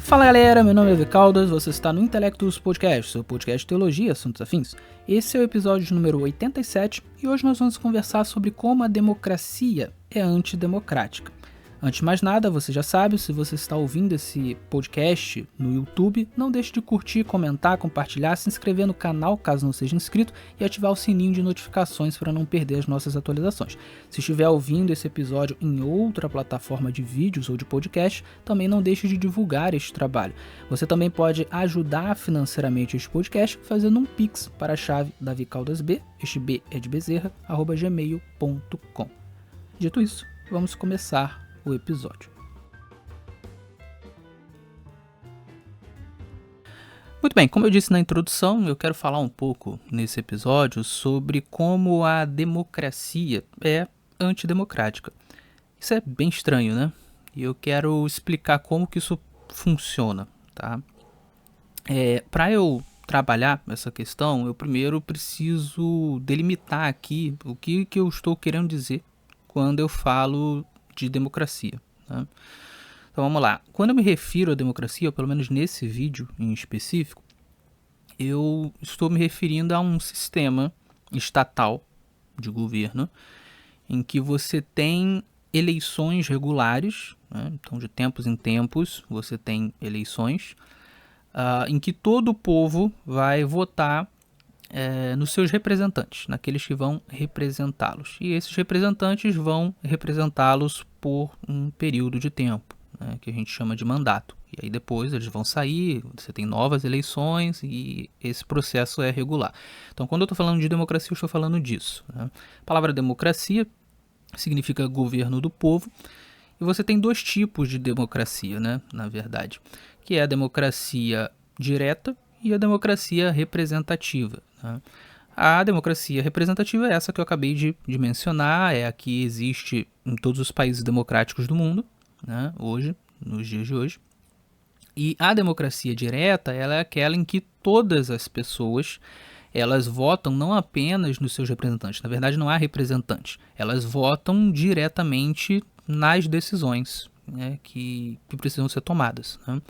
Fala galera, meu nome é Evi Caldas, você está no Intelectus Podcast, seu podcast de teologia e assuntos afins. Esse é o episódio número 87 e hoje nós vamos conversar sobre como a democracia é antidemocrática. Antes de mais nada, você já sabe, se você está ouvindo esse podcast no YouTube, não deixe de curtir, comentar, compartilhar, se inscrever no canal caso não seja inscrito e ativar o sininho de notificações para não perder as nossas atualizações. Se estiver ouvindo esse episódio em outra plataforma de vídeos ou de podcast, também não deixe de divulgar este trabalho. Você também pode ajudar financeiramente este podcast fazendo um Pix para a chave davicaldasb, este B é de Bezerra, @gmail.com. Dito isso, vamos começar o episódio. Muito bem, como eu disse na introdução, eu quero falar um pouco nesse episódio sobre como a democracia é antidemocrática. Isso é bem estranho, né? E eu quero explicar como que isso funciona, tá? Para eu trabalhar essa questão, eu primeiro preciso delimitar aqui o que eu estou querendo dizer quando eu falo de democracia, né? Então vamos lá. Quando eu me refiro à democracia, ou pelo menos nesse vídeo em específico, eu estou me referindo a um sistema estatal de governo em que você tem eleições regulares, né? Então de tempos em tempos você tem eleições em que todo o povo vai votar nos seus representantes, naqueles que vão representá-los. E esses representantes vão representá-los por um período de tempo, né, que a gente chama de mandato. E aí depois eles vão sair, você tem novas eleições e esse processo é regular. Então quando eu estou falando de democracia, eu estou falando disso, né? A palavra democracia significa governo do povo. E você tem dois tipos de democracia, né, na verdade, que é a democracia direta e a democracia representativa, né? A democracia representativa é essa que eu acabei de mencionar, é a que existe em todos os países democráticos do mundo, né, hoje, nos dias de hoje. E a democracia direta, ela é aquela em que todas as pessoas elas votam não apenas nos seus representantes, na verdade não há representantes, elas votam diretamente nas decisões, né, que precisam ser tomadas, né?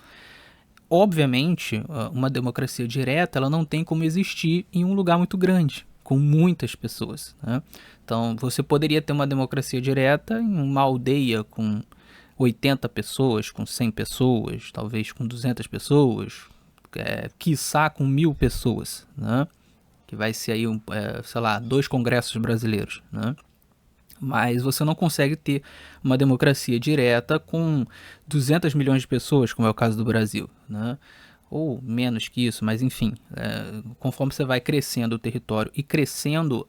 Obviamente, uma democracia direta ela não tem como existir em um lugar muito grande, com muitas pessoas, né? Então, você poderia ter uma democracia direta em uma aldeia com 80 pessoas, com 100 pessoas, talvez com 200 pessoas, quiçá com 1000 pessoas, né? Que vai ser aí, 2 congressos brasileiros, né? Mas você não consegue ter uma democracia direta com 200 milhões de pessoas, como é o caso do Brasil, né? Ou menos que isso, mas enfim, conforme você vai crescendo o território e crescendo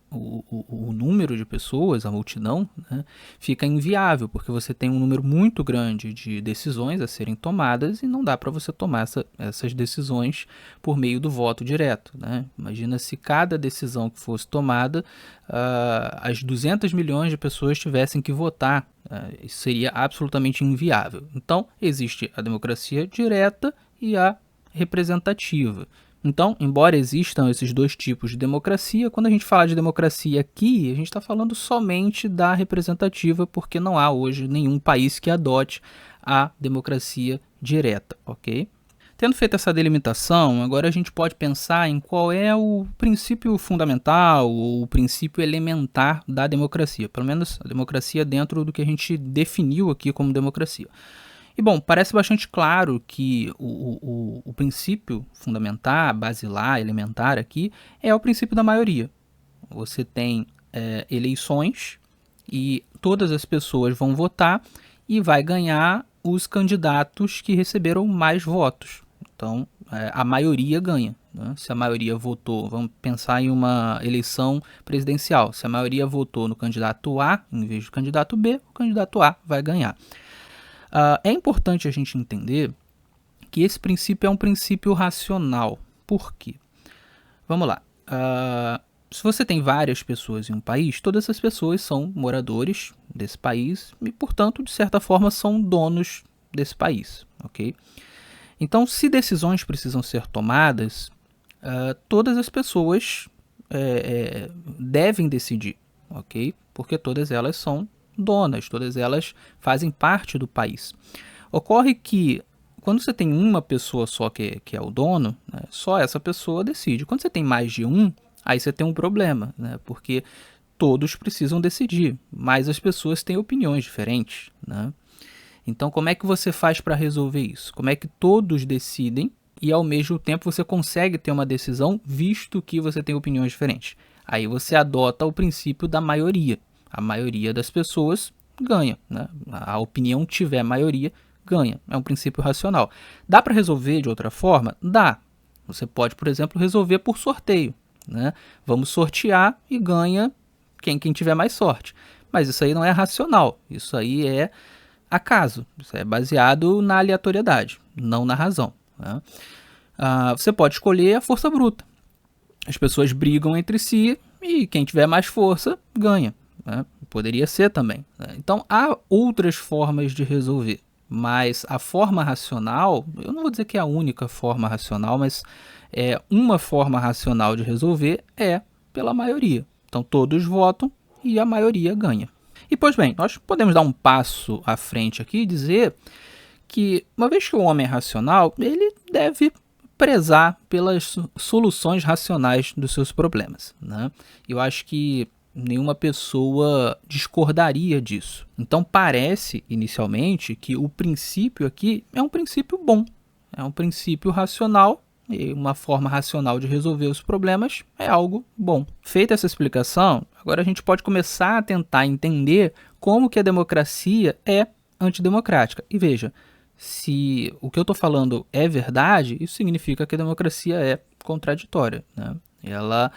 o número de pessoas, a multidão, né, fica inviável, porque você tem um número muito grande de decisões a serem tomadas e não dá para você tomar essas decisões por meio do voto direto, né? Imagina se cada decisão que fosse tomada, as 200 milhões de pessoas tivessem que votar, isso seria absolutamente inviável. Então, existe a democracia direta e a representativa. Então, embora existam esses dois tipos de democracia, quando a gente fala de democracia aqui, a gente está falando somente da representativa, porque não há hoje nenhum país que adote a democracia direta, ok? Tendo feito essa delimitação, agora a gente pode pensar em qual é o princípio fundamental, ou o princípio elementar da democracia, pelo menos a democracia dentro do que a gente definiu aqui como democracia. E bom, parece bastante claro que o princípio fundamental, basilar, elementar aqui, é o princípio da maioria. Você tem eleições e todas as pessoas vão votar e vai ganhar os candidatos que receberam mais votos. Então, a maioria ganha, né? Se a maioria votou, vamos pensar em uma eleição presidencial, se a maioria votou no candidato A em vez do candidato B, o candidato A vai ganhar. É importante a gente entender que esse princípio é um princípio racional. Por quê? Vamos lá. Se você tem várias pessoas em um país, todas essas pessoas são moradores desse país e, portanto, de certa forma, são donos desse país, ok? Então, se decisões precisam ser tomadas, todas as pessoas devem decidir, ok? Porque todas elas são donas, todas elas fazem parte do país. Ocorre que quando você tem uma pessoa só que é o dono, né, só essa pessoa decide. Quando você tem mais de um, aí você tem um problema, né, porque todos precisam decidir, mas as pessoas têm opiniões diferentes, né? Então, como é que você faz para resolver isso? Como é que todos decidem e, ao mesmo tempo, você consegue ter uma decisão, visto que você tem opiniões diferentes? Aí você adota o princípio da maioria. A maioria das pessoas ganha, né? A opinião tiver maioria, ganha. É um princípio racional. Dá para resolver de outra forma? Dá. Você pode, por exemplo, resolver por sorteio, né? Vamos sortear e ganha quem tiver mais sorte. Mas isso aí não é racional. Isso aí é acaso. Isso é baseado na aleatoriedade, não na razão, né? Você pode escolher a força bruta. As pessoas brigam entre si e quem tiver mais força ganha, né? Poderia ser também, né? Então há outras formas de resolver, mas a forma racional, eu não vou dizer que é a única forma racional, mas uma forma racional de resolver é pela maioria. Então todos votam e a maioria ganha. E, pois bem, nós podemos dar um passo à frente aqui e dizer que, uma vez que o homem é racional, ele deve prezar pelas soluções racionais dos seus problemas, né? Eu acho que nenhuma pessoa discordaria disso. Então, parece, inicialmente, que o princípio aqui é um princípio bom, é um princípio racional. E uma forma racional de resolver os problemas é algo bom. Feita essa explicação, agora a gente pode começar a tentar entender como que a democracia é antidemocrática. E veja, se o que eu estou falando é verdade, isso significa que a democracia é contraditória, né? Ela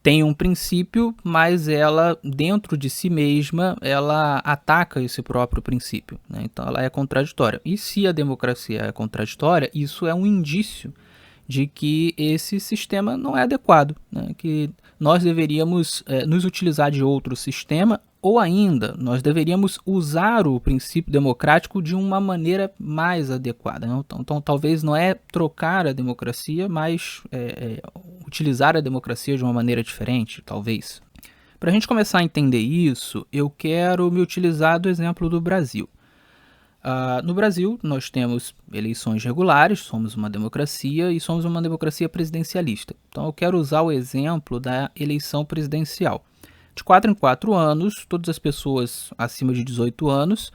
tem um princípio, mas ela, dentro de si mesma, ela ataca esse próprio princípio, né? Então ela é contraditória. E se a democracia é contraditória, isso é um indício de que esse sistema não é adequado, né? Que nós deveríamos nos utilizar de outro sistema, ou ainda, nós deveríamos usar o princípio democrático de uma maneira mais adequada, né? Então, talvez não é trocar a democracia, mas utilizar a democracia de uma maneira diferente, talvez. Para a gente começar a entender isso, eu quero me utilizar do exemplo do Brasil. No Brasil, nós temos eleições regulares, somos uma democracia e somos uma democracia presidencialista. Então, eu quero usar o exemplo da eleição presidencial. De 4 em 4 anos, todas as pessoas acima de 18 anos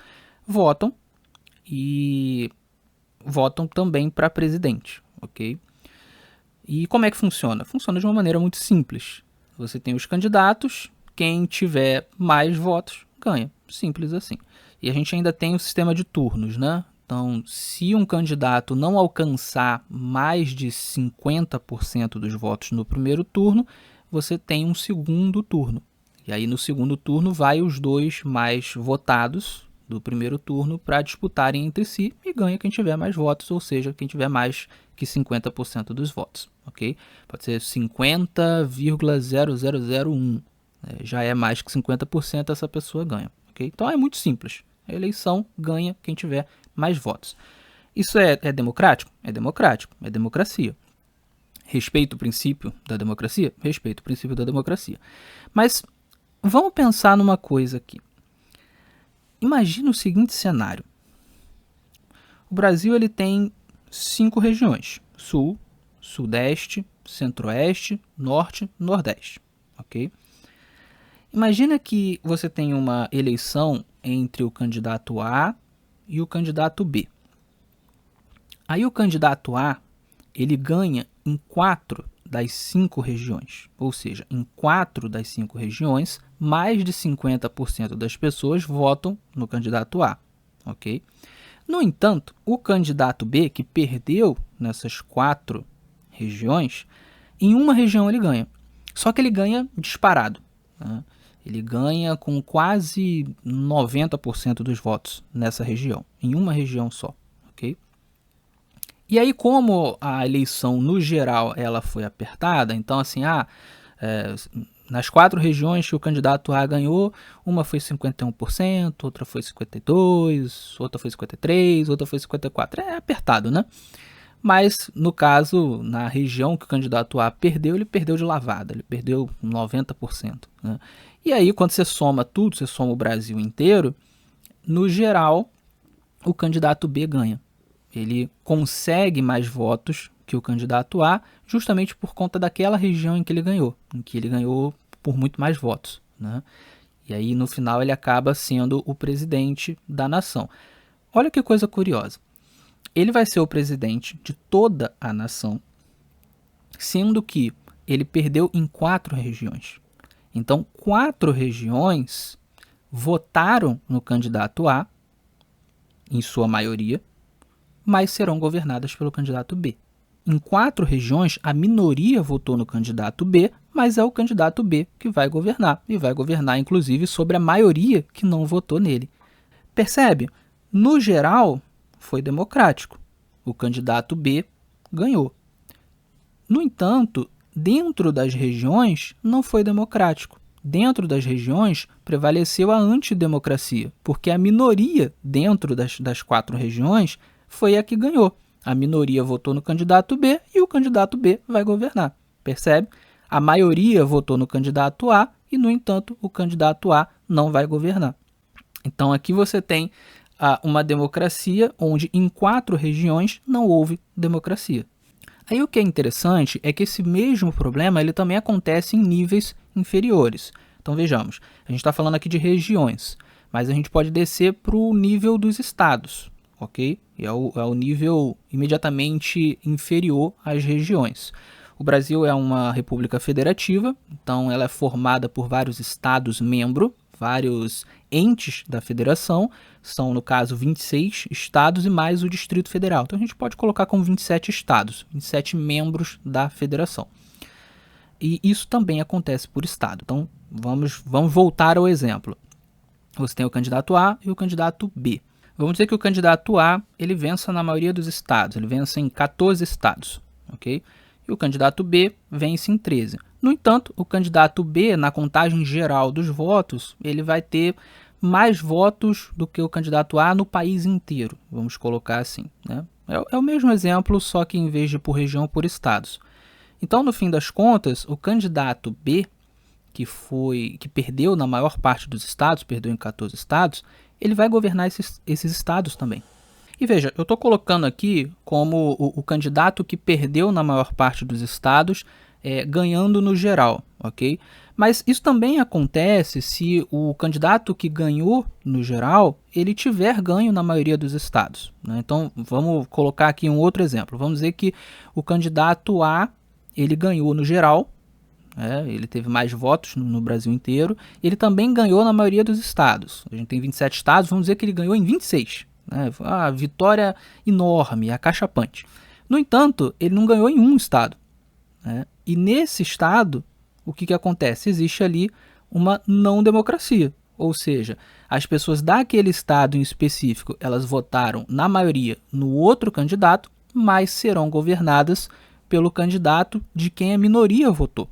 votam e votam também para presidente, ok? E como é que funciona? Funciona de uma maneira muito simples. Você tem os candidatos, quem tiver mais votos ganha. Simples assim. E a gente ainda tem o sistema de turnos, né? Então, se um candidato não alcançar mais de 50% dos votos no primeiro turno, você tem um segundo turno. E aí, no segundo turno, vai os dois mais votados do primeiro turno para disputarem entre si e ganha quem tiver mais votos, ou seja, quem tiver mais que 50% dos votos, ok? Pode ser 50,0001. Já é mais que 50%, essa pessoa ganha, ok? Então, é muito simples. A eleição ganha quem tiver mais votos. Isso é democrático? É democrático, é democracia. Respeito o princípio da democracia? Respeito o princípio da democracia. Mas vamos pensar numa coisa aqui. Imagina o seguinte cenário. O Brasil ele tem 5 regiões: Sul, Sudeste, Centro-Oeste, Norte, Nordeste, ok? Imagina que você tem uma eleição entre o candidato A e o candidato B. Aí o candidato A, ele ganha em 4 das 5 regiões. Ou seja, em 4 das 5 regiões, mais de 50% das pessoas votam no candidato A, ok? No entanto, o candidato B, que perdeu nessas 4 regiões, em uma região ele ganha. Só que ele ganha disparado, né? Ele ganha com quase 90% dos votos nessa região, em uma região só, ok? E aí, como a eleição, no geral, ela foi apertada, então, assim, nas 4 regiões que o candidato A ganhou, uma foi 51%, outra foi 52%, outra foi 53%, outra foi 54%. É apertado, né? Mas, no caso, na região que o candidato A perdeu, ele perdeu de lavada, ele perdeu 90%, né? E aí, quando você soma tudo, você soma o Brasil inteiro, no geral, o candidato B ganha. Ele consegue mais votos que o candidato A, justamente por conta daquela região em que ele ganhou por muito mais votos, né? E aí, no final, ele acaba sendo o presidente da nação. Olha que coisa curiosa. Ele vai ser o presidente de toda a nação, sendo que ele perdeu em 4 regiões. Então, 4 regiões votaram no candidato A, em sua maioria, mas serão governadas pelo candidato B. Em 4 regiões, a minoria votou no candidato B, mas é o candidato B que vai governar, e vai governar, inclusive, sobre a maioria que não votou nele. Percebe? No geral, foi democrático. O candidato B ganhou. No entanto, dentro das regiões, não foi democrático. Dentro das regiões, prevaleceu a antidemocracia, porque a minoria dentro das 4 regiões foi a que ganhou. A minoria votou no candidato B e o candidato B vai governar. Percebe? A maioria votou no candidato A e, no entanto, o candidato A não vai governar. Então, aqui você tem uma democracia onde em 4 regiões não houve democracia. Aí o que é interessante é que esse mesmo problema ele também acontece em níveis inferiores. Então vejamos, a gente está falando aqui de regiões, mas a gente pode descer para o nível dos estados, ok? E é o nível imediatamente inferior às regiões. O Brasil é uma república federativa, então ela é formada por vários estados-membros, vários entes da federação, são no caso 26 estados e mais o Distrito Federal. Então a gente pode colocar como 27 estados, 27 membros da federação. E isso também acontece por estado. Então vamos voltar ao exemplo. Você tem o candidato A e o candidato B. Vamos dizer que o candidato A ele vença na maioria dos estados, ele vence em 14 estados, ok? E o candidato B vence em 13. No entanto, o candidato B, na contagem geral dos votos, ele vai ter mais votos do que o candidato A no país inteiro, vamos colocar assim, né? É o mesmo exemplo, só que em vez de por região, por estados. Então, no fim das contas, o candidato B, que perdeu na maior parte dos estados, perdeu em 14 estados, ele vai governar esses estados também. E veja, eu estou colocando aqui como o candidato que perdeu na maior parte dos estados, ganhando no geral, ok? Mas isso também acontece se o candidato que ganhou no geral, ele tiver ganho na maioria dos estados, né? Então, vamos colocar aqui um outro exemplo. Vamos dizer que o candidato A, ele ganhou no geral, ele teve mais votos no Brasil inteiro, ele também ganhou na maioria dos estados. A gente tem 27 estados, vamos dizer que ele ganhou em 26. Né? Vitória enorme, acachapante. No entanto, ele não ganhou em um estado. Né? E nesse estado, o que acontece? Existe ali uma não democracia. Ou seja, as pessoas daquele estado em específico, elas votaram na maioria no outro candidato, mas serão governadas pelo candidato de quem a minoria votou.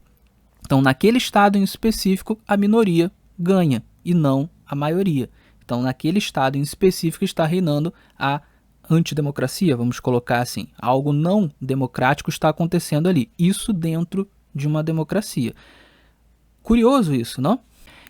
Então, naquele estado em específico, a minoria ganha e não a maioria. Então, naquele estado em específico está reinando a antidemocracia, vamos colocar assim. Algo não democrático está acontecendo ali. Isso dentro de uma democracia. Curioso isso, não?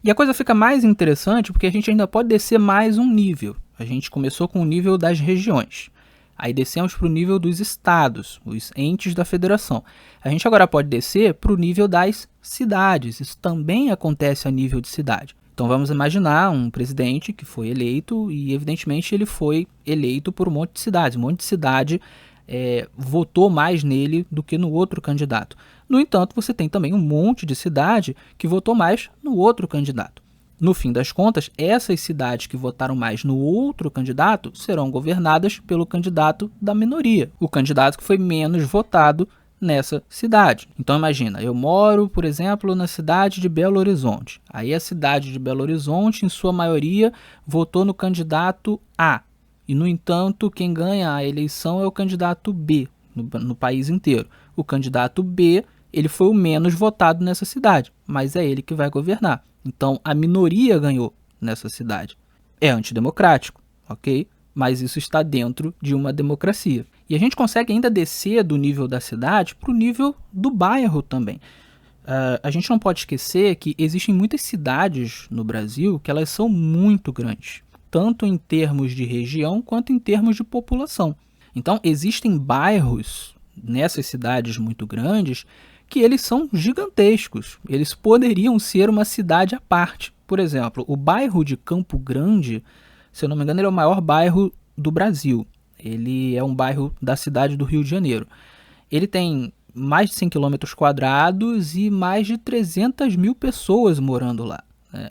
E a coisa fica mais interessante porque a gente ainda pode descer mais um nível. A gente começou com o nível das regiões. Aí descemos para o nível dos estados, os entes da federação. A gente agora pode descer para o nível das cidades. Isso também acontece a nível de cidade. Então vamos imaginar um presidente que foi eleito e evidentemente ele foi eleito por um monte de cidades. Um monte de cidade votou mais nele do que no outro candidato. No entanto, você tem também um monte de cidade que votou mais no outro candidato. No fim das contas, essas cidades que votaram mais no outro candidato serão governadas pelo candidato da minoria, o candidato que foi menos votado nessa cidade. Então imagina, eu moro, por exemplo, na cidade de Belo Horizonte. Aí a cidade de Belo Horizonte, em sua maioria, votou no candidato A. E, no entanto, quem ganha a eleição é o candidato B, no país inteiro. O candidato B, ele foi o menos votado nessa cidade, mas é ele que vai governar. Então, a minoria ganhou nessa cidade. É antidemocrático, ok? Mas isso está dentro de uma democracia. E a gente consegue ainda descer do nível da cidade para o nível do bairro também. A gente não pode esquecer que existem muitas cidades no Brasil que elas são muito grandes, tanto em termos de região quanto em termos de população. Então, existem bairros nessas cidades muito grandes que eles são gigantescos. Eles poderiam ser uma cidade à parte. Por exemplo, o bairro de Campo Grande, se eu não me engano, ele é o maior bairro do Brasil. Ele é um bairro da cidade do Rio de Janeiro. Ele tem mais de 100 quilômetros quadrados e mais de 300 mil pessoas morando lá.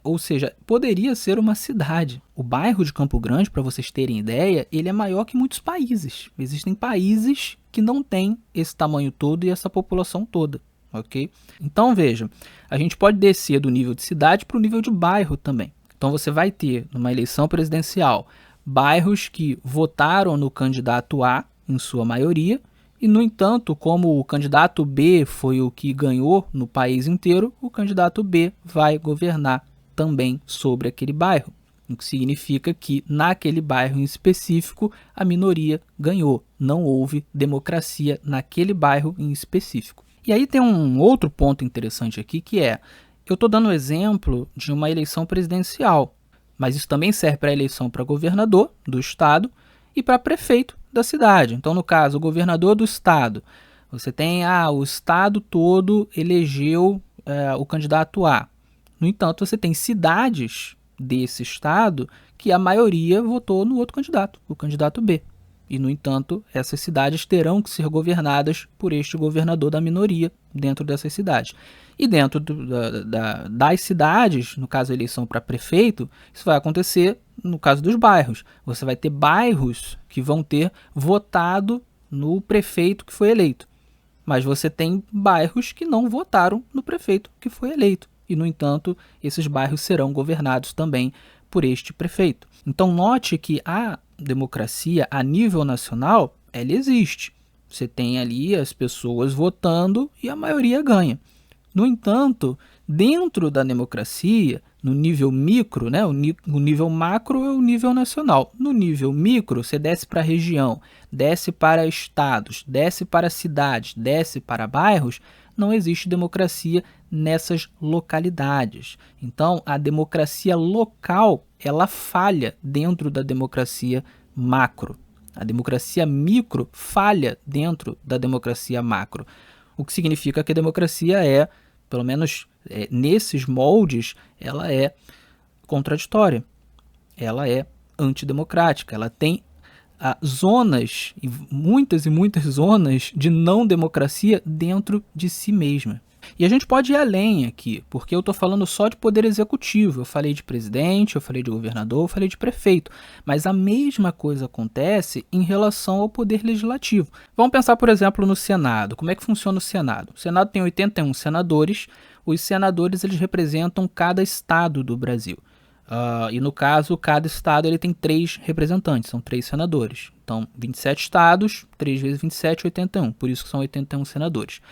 Ou seja, poderia ser uma cidade. O bairro de Campo Grande, para vocês terem ideia, ele é maior que muitos países. Existem países que não têm esse tamanho todo e essa população toda. Ok? Então veja, a gente pode descer do nível de cidade para o nível de bairro também. Então você vai ter, numa eleição presidencial, bairros que votaram no candidato A, em sua maioria, e, no entanto, como o candidato B foi o que ganhou no país inteiro, o candidato B vai governar também sobre aquele bairro. O que significa que, naquele bairro em específico, a minoria ganhou. Não houve democracia naquele bairro em específico. E aí tem um outro ponto interessante aqui, que é, eu estou dando o exemplo de uma eleição presidencial, mas isso também serve para a eleição para governador do estado e para prefeito da cidade. Então, no caso, o governador do estado, você tem, o estado todo elegeu o candidato A. No entanto, você tem cidades desse estado que a maioria votou no outro candidato, o candidato B. E, no entanto, essas cidades terão que ser governadas por este governador da minoria dentro dessas cidades. E dentro das cidades, no caso a eleição para prefeito, isso vai acontecer no caso dos bairros. Você vai ter bairros que vão ter votado no prefeito que foi eleito. Mas você tem bairros que não votaram no prefeito que foi eleito. E, no entanto, esses bairros serão governados também por este prefeito. Então, note que a democracia a nível nacional, ela existe. Você tem ali as pessoas votando e a maioria ganha. No entanto, dentro da democracia, no nível micro, né, o nível macro é o nível nacional. No nível micro, você desce para a região, desce para estados, desce para cidades, desce para bairros, não existe democracia nessas localidades. Então, a democracia local, ela falha dentro da democracia macro. A democracia micro falha dentro da democracia macro. O que significa que a democracia é, pelo menos nesses moldes, ela é contraditória. Ela é antidemocrática. Ela tem zonas, muitas zonas de não democracia dentro de si mesma. E a gente pode ir além aqui, porque eu estou falando só de poder executivo. Eu falei de presidente, eu falei de governador, eu falei de prefeito. Mas a mesma coisa acontece em relação ao poder legislativo. Vamos pensar, por exemplo, no Senado. Como é que funciona o Senado? O Senado tem 81 senadores. Os senadores eles representam cada estado do Brasil. E no caso, cada estado ele tem 3 representantes, são 3 senadores. Então, 27 estados, 3 vezes 27, 81. Por isso que são 81 senadores.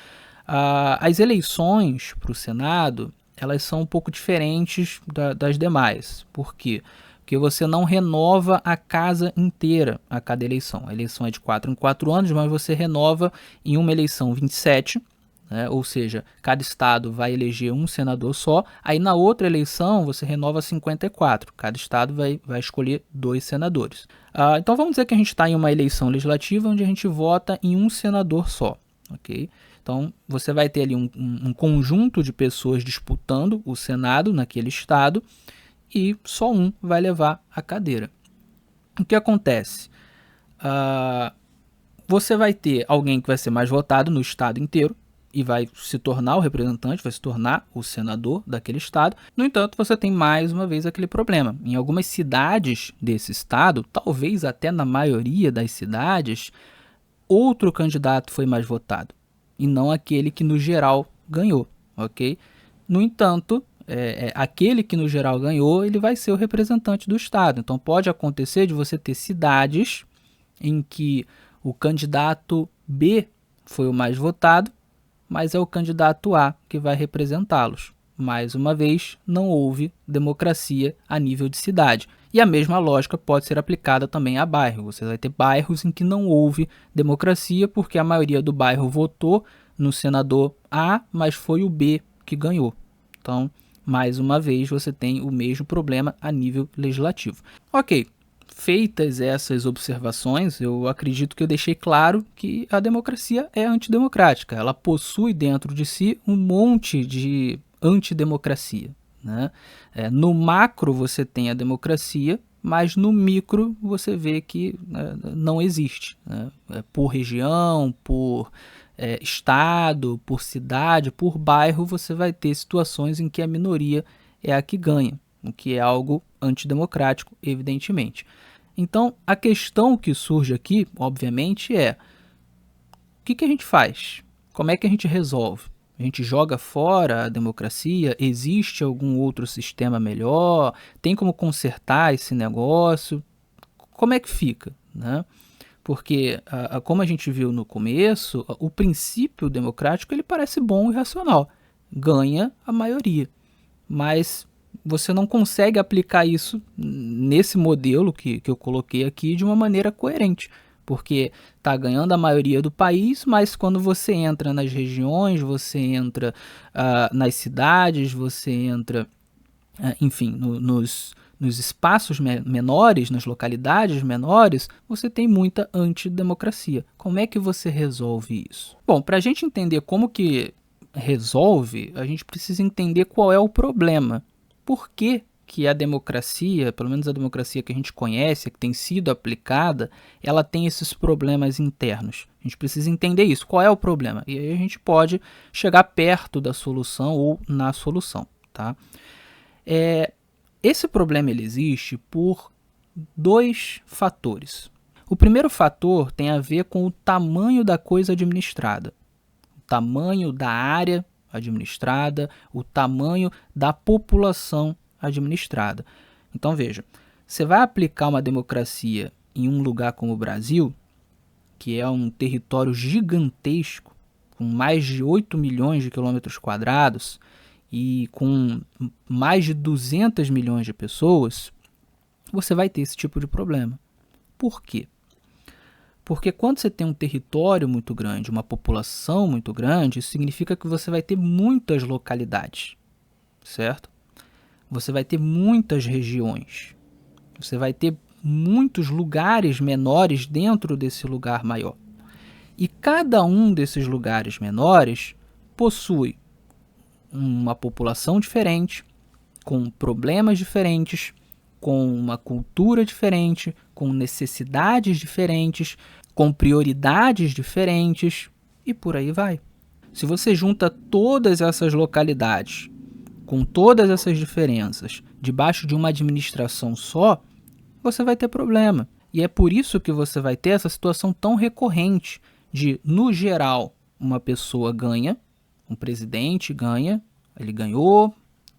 As eleições para o Senado, elas são um pouco diferentes das demais. Por quê? Porque você não renova a casa inteira a cada eleição. A eleição é de 4 em 4 anos, mas você renova em uma eleição 27, ou seja, cada estado vai eleger um senador só. Aí na outra eleição você renova 54. Cada estado vai escolher 2 senadores. Então vamos dizer que a gente está em uma eleição legislativa onde a gente vota em um senador só. Ok? Então, você vai ter ali um conjunto de pessoas disputando o Senado naquele estado e só um vai levar a cadeira. O que acontece? Você vai ter alguém que vai ser mais votado no estado inteiro e vai se tornar o representante, vai se tornar o senador daquele estado. No entanto, você tem mais uma vez aquele problema. Em algumas cidades desse estado, talvez até na maioria das cidades, outro candidato foi mais votado e não aquele que no geral ganhou, ok? No entanto, aquele que no geral ganhou, ele vai ser o representante do estado. Então pode acontecer de você ter cidades em que o candidato B foi o mais votado, mas é o candidato A que vai representá-los. Mais uma vez, não houve democracia a nível de cidade. E a mesma lógica pode ser aplicada também a bairro. Você vai ter bairros em que não houve democracia porque a maioria do bairro votou no senador A, mas foi o B que ganhou. Então, mais uma vez, você tem o mesmo problema a nível legislativo. Ok, Feitas essas observações, eu acredito que eu deixei claro que a democracia é antidemocrática. Ela possui dentro de si um monte de antidemocracia, né? No macro você tem a democracia, mas no micro você vê que não existe, né? Por região, por estado, por cidade, por bairro, você vai ter situações em que a minoria é a que ganha, o que é algo antidemocrático, evidentemente. Então, a questão que surge aqui, obviamente, é o que a gente faz? Como é que a gente resolve? A gente joga fora a democracia? Existe algum outro sistema melhor? Tem como consertar esse negócio? Como é que fica, né? Porque, como a gente viu no começo, o princípio democrático ele parece bom e racional. Ganha a maioria. Mas você não consegue aplicar isso nesse modelo que eu coloquei aqui de uma maneira coerente. Porque está ganhando a maioria do país, mas quando você entra nas regiões, você entra nas cidades, você entra, enfim, nos espaços menores, nas localidades menores, você tem muita antidemocracia. Como é que você resolve isso? Bom, para a gente entender como que resolve, a gente precisa entender qual é o problema. Por que a democracia, pelo menos a democracia que a gente conhece, que tem sido aplicada, ela tem esses problemas internos? A gente precisa entender isso. Qual é o problema? E aí a gente pode chegar perto da solução ou na solução, tá? Esse problema ele existe por dois fatores. O primeiro fator tem a ver com o tamanho da coisa administrada, o tamanho da área administrada, o tamanho da população administrada. Então veja, você vai aplicar uma democracia em um lugar como o Brasil, que é um território gigantesco, com mais de 8 milhões de quilômetros quadrados, e com mais de 200 milhões de pessoas, você vai ter esse tipo de problema. Por quê? Porque quando você tem um território muito grande, uma população muito grande, isso significa que você vai ter muitas localidades, certo? Você vai ter muitas regiões, você vai ter muitos lugares menores dentro desse lugar maior. E cada um desses lugares menores possui uma população diferente, com problemas diferentes, com uma cultura diferente, com necessidades diferentes, com prioridades diferentes e por aí vai. Se você junta todas essas localidades, com todas essas diferenças, debaixo de uma administração só, você vai ter problema. E é por isso que você vai ter essa situação tão recorrente de, no geral, uma pessoa ganha, um presidente ganha, ele ganhou,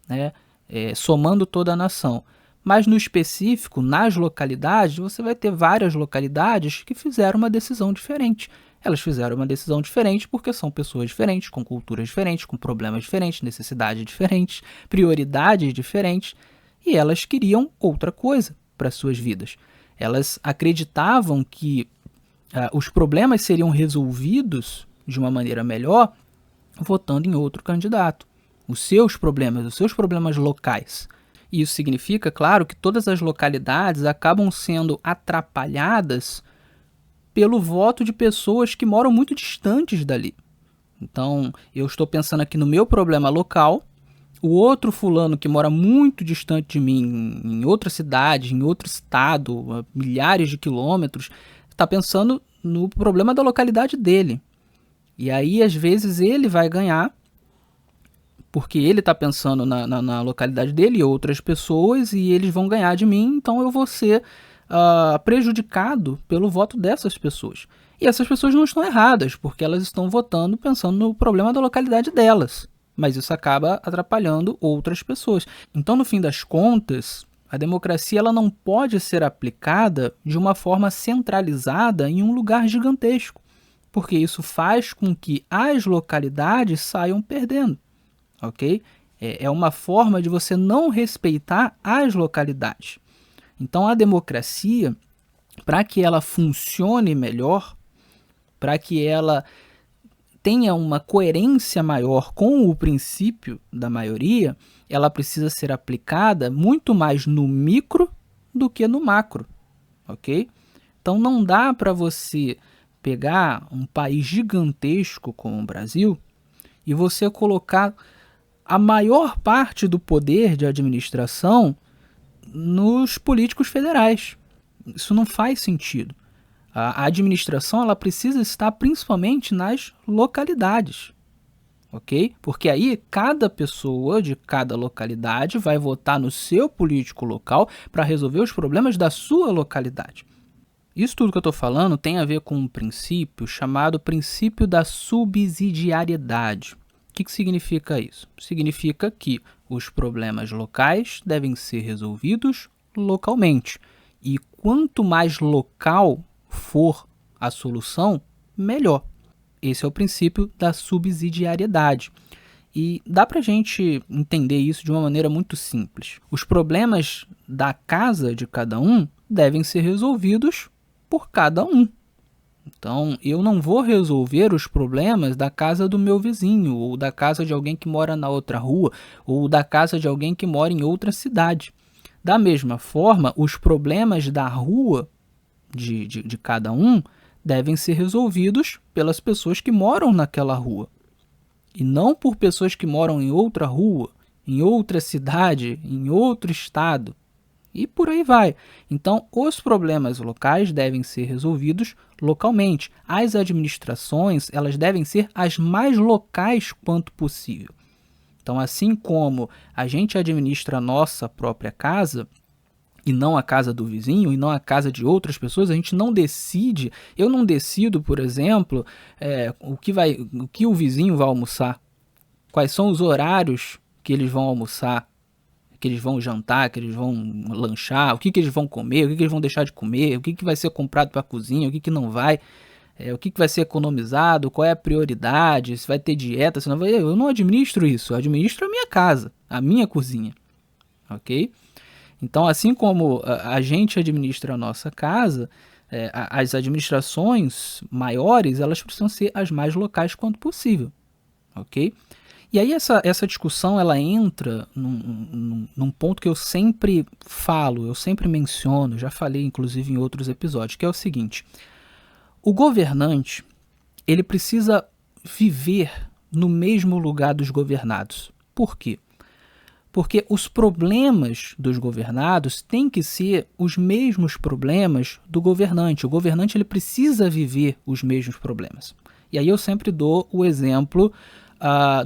né, somando toda a nação. Mas no específico, nas localidades, você vai ter várias localidades que fizeram uma decisão diferente. Elas fizeram uma decisão diferente porque são pessoas diferentes, com culturas diferentes, com problemas diferentes, necessidades diferentes, prioridades diferentes, e elas queriam outra coisa para suas vidas. Elas acreditavam que os problemas seriam resolvidos de uma maneira melhor votando em outro candidato. Os seus problemas locais. E isso significa, claro, que todas as localidades acabam sendo atrapalhadas pelo voto de pessoas que moram muito distantes dali. Então, eu estou pensando aqui no meu problema local, o outro fulano que mora muito distante de mim, em outra cidade, em outro estado, a milhares de quilômetros, está pensando no problema da localidade dele. E aí, às vezes, ele vai ganhar, porque ele está pensando na localidade dele e outras pessoas, e eles vão ganhar de mim, então eu vou ser prejudicado pelo voto dessas pessoas. E essas pessoas não estão erradas, porque elas estão votando pensando no problema da localidade delas. Mas isso acaba atrapalhando outras pessoas. Então, no fim das contas, a democracia ela não pode ser aplicada de uma forma centralizada em um lugar gigantesco, porque isso faz com que as localidades saiam perdendo. Ok? É uma forma de você não respeitar as localidades. Então, a democracia, para que ela funcione melhor, para que ela tenha uma coerência maior com o princípio da maioria, ela precisa ser aplicada muito mais no micro do que no macro. ok? Então não dá para você pegar um país gigantesco como o Brasil e você colocar a maior parte do poder de administração nos políticos federais. Isso não faz sentido. A administração ela precisa estar principalmente nas localidades, ok? Porque aí cada pessoa de cada localidade vai votar no seu político local para resolver os problemas da sua localidade. Isso tudo que eu estou falando tem a ver com um princípio chamado princípio da subsidiariedade. O que significa isso? Significa que os problemas locais devem ser resolvidos localmente. E quanto mais local for a solução, melhor. Esse é o princípio da subsidiariedade. E dá para a gente entender isso de uma maneira muito simples. Os problemas da casa de cada um devem ser resolvidos por cada um. Então, eu não vou resolver os problemas da casa do meu vizinho, ou da casa de alguém que mora na outra rua, ou da casa de alguém que mora em outra cidade. Da mesma forma, os problemas da rua de cada um devem ser resolvidos pelas pessoas que moram naquela rua. E não por pessoas que moram em outra rua, em outra cidade, em outro estado. E por aí vai. Então, os problemas locais devem ser resolvidos localmente. As administrações, elas devem ser as mais locais quanto possível. Então, assim como a gente administra a nossa própria casa, e não a casa do vizinho, e não a casa de outras pessoas, a gente não decide, eu não decido, por exemplo, o que o vizinho vai almoçar, quais são os horários que eles vão almoçar, que eles vão jantar, que eles vão lanchar, o que eles vão comer, o que eles vão deixar de comer, o que vai ser comprado para a cozinha, o que não vai, o que vai ser economizado, qual é a prioridade, se vai ter dieta, se não vai. Eu não administro isso, eu administro a minha casa, a minha cozinha, ok? Então, assim como a gente administra a nossa casa, as administrações maiores, elas precisam ser as mais locais quanto possível, ok? E aí essa discussão ela entra num ponto que eu sempre falo, eu sempre menciono, já falei inclusive em outros episódios, que é o seguinte: o governante ele precisa viver no mesmo lugar dos governados. Por quê? Porque os problemas dos governados têm que ser os mesmos problemas do governante. O governante ele precisa viver os mesmos problemas. E aí eu sempre dou o exemplo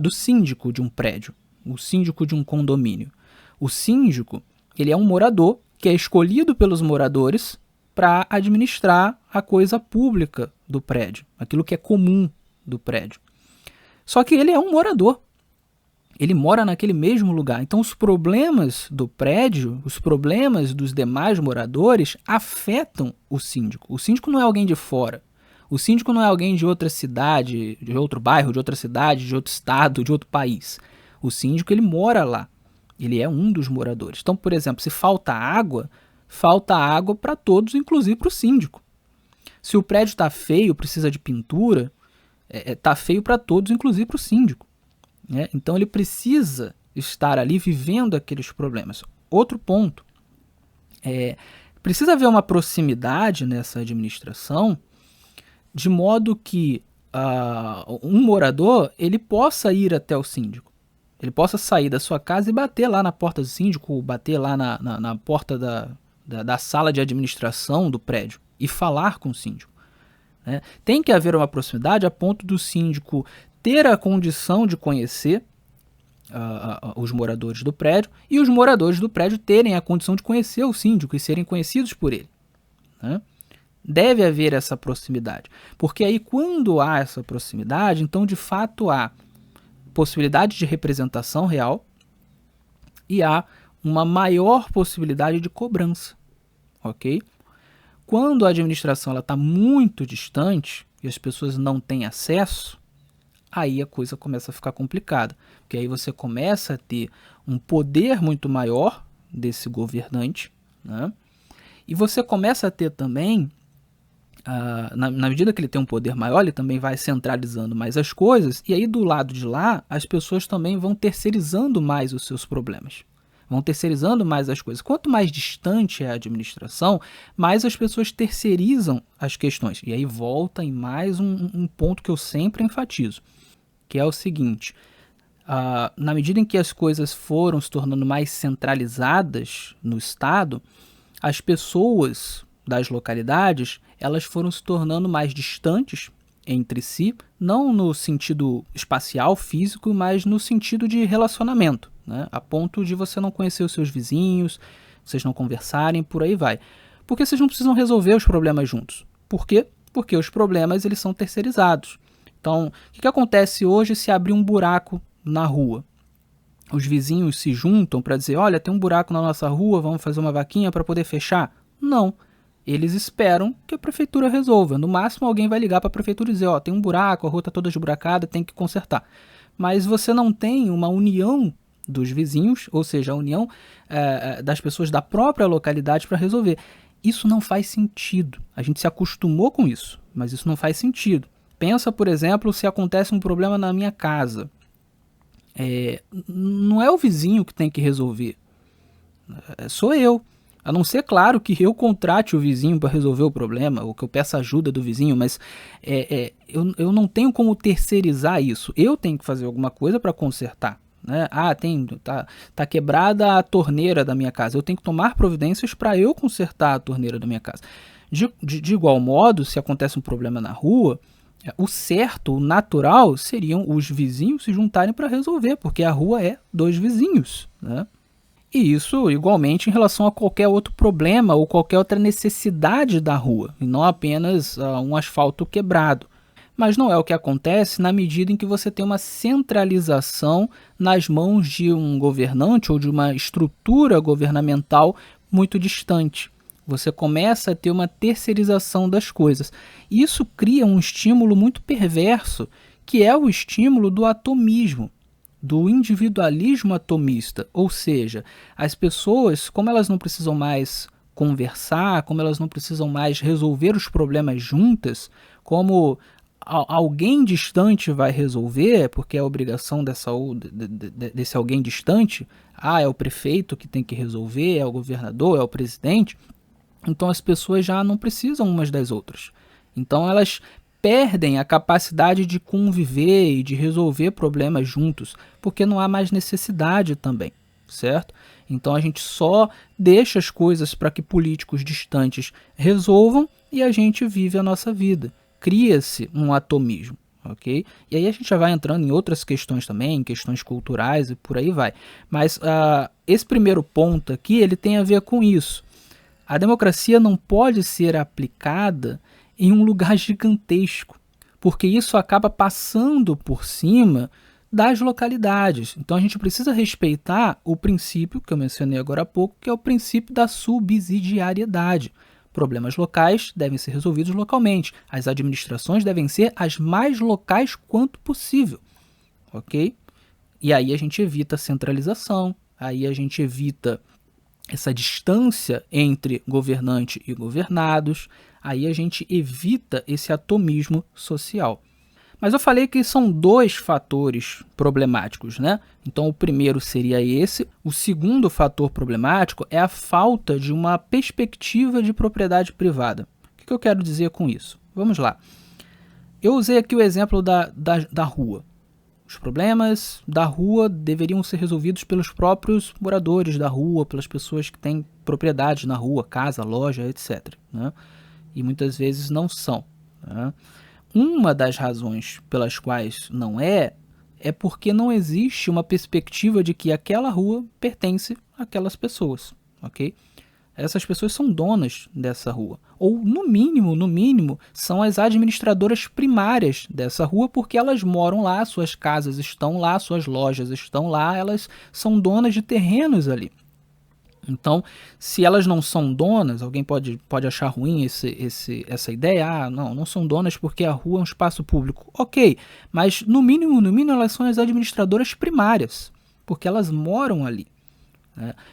do síndico de um prédio, o síndico de um condomínio. O síndico ele é um morador que é escolhido pelos moradores para administrar a coisa pública do prédio, aquilo que é comum do prédio. Só que ele é um morador. Ele mora naquele mesmo lugar. Então, os problemas do prédio, os problemas dos demais moradores afetam o síndico. O síndico não é alguém de fora. O síndico não é alguém de outra cidade, de outro bairro, de outra cidade, de outro estado, de outro país. O síndico ele mora lá. Ele é um dos moradores. Então, por exemplo, se falta água para todos, inclusive para o síndico. Se o prédio está feio, precisa de pintura, está feio para todos, inclusive para o síndico. Então ele precisa estar ali vivendo aqueles problemas. Outro ponto, precisa haver uma proximidade nessa administração, de modo que um morador ele possa ir até o síndico. Ele possa sair da sua casa e bater lá na porta do síndico, ou bater lá na porta da sala de administração do prédio e falar com o síndico. Tem que haver uma proximidade a ponto do síndico ter a condição de conhecer os moradores do prédio e os moradores do prédio terem a condição de conhecer o síndico e serem conhecidos por ele. Deve haver essa proximidade, porque aí quando há essa proximidade, então de fato há possibilidade de representação real e há uma maior possibilidade de cobrança, ok? Quando a administração está muito distante e as pessoas não têm acesso, aí a coisa começa a ficar complicada, porque aí você começa a ter um poder muito maior desse governante, e você começa a ter também, na medida que ele tem um poder maior, ele também vai centralizando mais as coisas, e aí do lado de lá, as pessoas também vão terceirizando mais os seus problemas. vão terceirizando mais as coisas. Quanto mais distante é a administração, mais as pessoas terceirizam as questões. E aí volta em mais um ponto que eu sempre enfatizo, que é o seguinte: na medida em que as coisas foram se tornando mais centralizadas no Estado, as pessoas das localidades, elas foram se tornando mais distantes entre si, não no sentido espacial, físico, mas no sentido de relacionamento, né? A ponto de você não conhecer os seus vizinhos, vocês não conversarem, por aí vai. Porque vocês não precisam resolver os problemas juntos. Por quê? Porque os problemas eles são terceirizados. Então, o que acontece hoje se abrir um buraco na rua? Os vizinhos se juntam para dizer, olha, tem um buraco na nossa rua, vamos fazer uma vaquinha para poder fechar? Não. Eles esperam que a prefeitura resolva. No máximo, alguém vai ligar para a prefeitura e dizer, ó, tem um buraco, a rua está toda esburacada, tem que consertar. Mas você não tem uma união dos vizinhos, ou seja, a união das pessoas da própria localidade para resolver. Isso não faz sentido. A gente se acostumou com isso, mas isso não faz sentido. Pensa, por exemplo, se acontece um problema na minha casa. Não é o vizinho que tem que resolver. Sou eu. A não ser, claro, que eu contrate o vizinho para resolver o problema, ou que eu peça ajuda do vizinho, mas eu não tenho como terceirizar isso. Eu tenho que fazer alguma coisa para consertar, né? Tá quebrada a torneira da minha casa. Eu tenho que tomar providências para eu consertar a torneira da minha casa. De igual modo, se acontece um problema na rua, o certo, o natural, seriam os vizinhos se juntarem para resolver, porque a rua é dos vizinhos, né? E isso igualmente em relação a qualquer outro problema ou qualquer outra necessidade da rua, e não apenas um asfalto quebrado. Mas não é o que acontece na medida em que você tem uma centralização nas mãos de um governante ou de uma estrutura governamental muito distante. Você começa a ter uma terceirização das coisas. Isso cria um estímulo muito perverso, que é o estímulo do atomismo, do individualismo atomista, ou seja, as pessoas, como elas não precisam mais conversar, como elas não precisam mais resolver os problemas juntas, como alguém distante vai resolver, porque é a obrigação desse alguém distante, é o prefeito que tem que resolver, é o governador, é o presidente, então as pessoas já não precisam umas das outras. Então elas perdem a capacidade de conviver e de resolver problemas juntos, porque não há mais necessidade também, certo? Então a gente só deixa as coisas para que políticos distantes resolvam e a gente vive a nossa vida. Cria-se um atomismo, ok? E aí a gente já vai entrando em outras questões também, questões culturais e por aí vai. Mas esse primeiro ponto aqui, ele tem a ver com isso. A democracia não pode ser aplicada em um lugar gigantesco, porque isso acaba passando por cima das localidades. Então a gente precisa respeitar o princípio que eu mencionei agora há pouco, que é o princípio da subsidiariedade. Problemas locais devem ser resolvidos localmente. As administrações devem ser as mais locais quanto possível, ok? E aí a gente evita a centralização, aí a gente evita essa distância entre governante e governados, aí a gente evita esse atomismo social. Mas eu falei que são dois fatores problemáticos, né? Então o primeiro seria esse. O segundo fator problemático é a falta de uma perspectiva de propriedade privada. O que eu quero dizer com isso? Vamos lá. Eu usei aqui o exemplo da rua. Os problemas da rua deveriam ser resolvidos pelos próprios moradores da rua, pelas pessoas que têm propriedades na rua, casa, loja, etc., né? E muitas vezes não são, né? Uma das razões pelas quais não é porque não existe uma perspectiva de que aquela rua pertence àquelas pessoas, ok? Essas pessoas são donas dessa rua. Ou, no mínimo, são as administradoras primárias dessa rua, porque elas moram lá, suas casas estão lá, suas lojas estão lá, elas são donas de terrenos ali. Então, se elas não são donas, alguém pode achar ruim essa ideia, não são donas porque a rua é um espaço público. Ok, mas no mínimo, elas são as administradoras primárias, porque elas moram ali.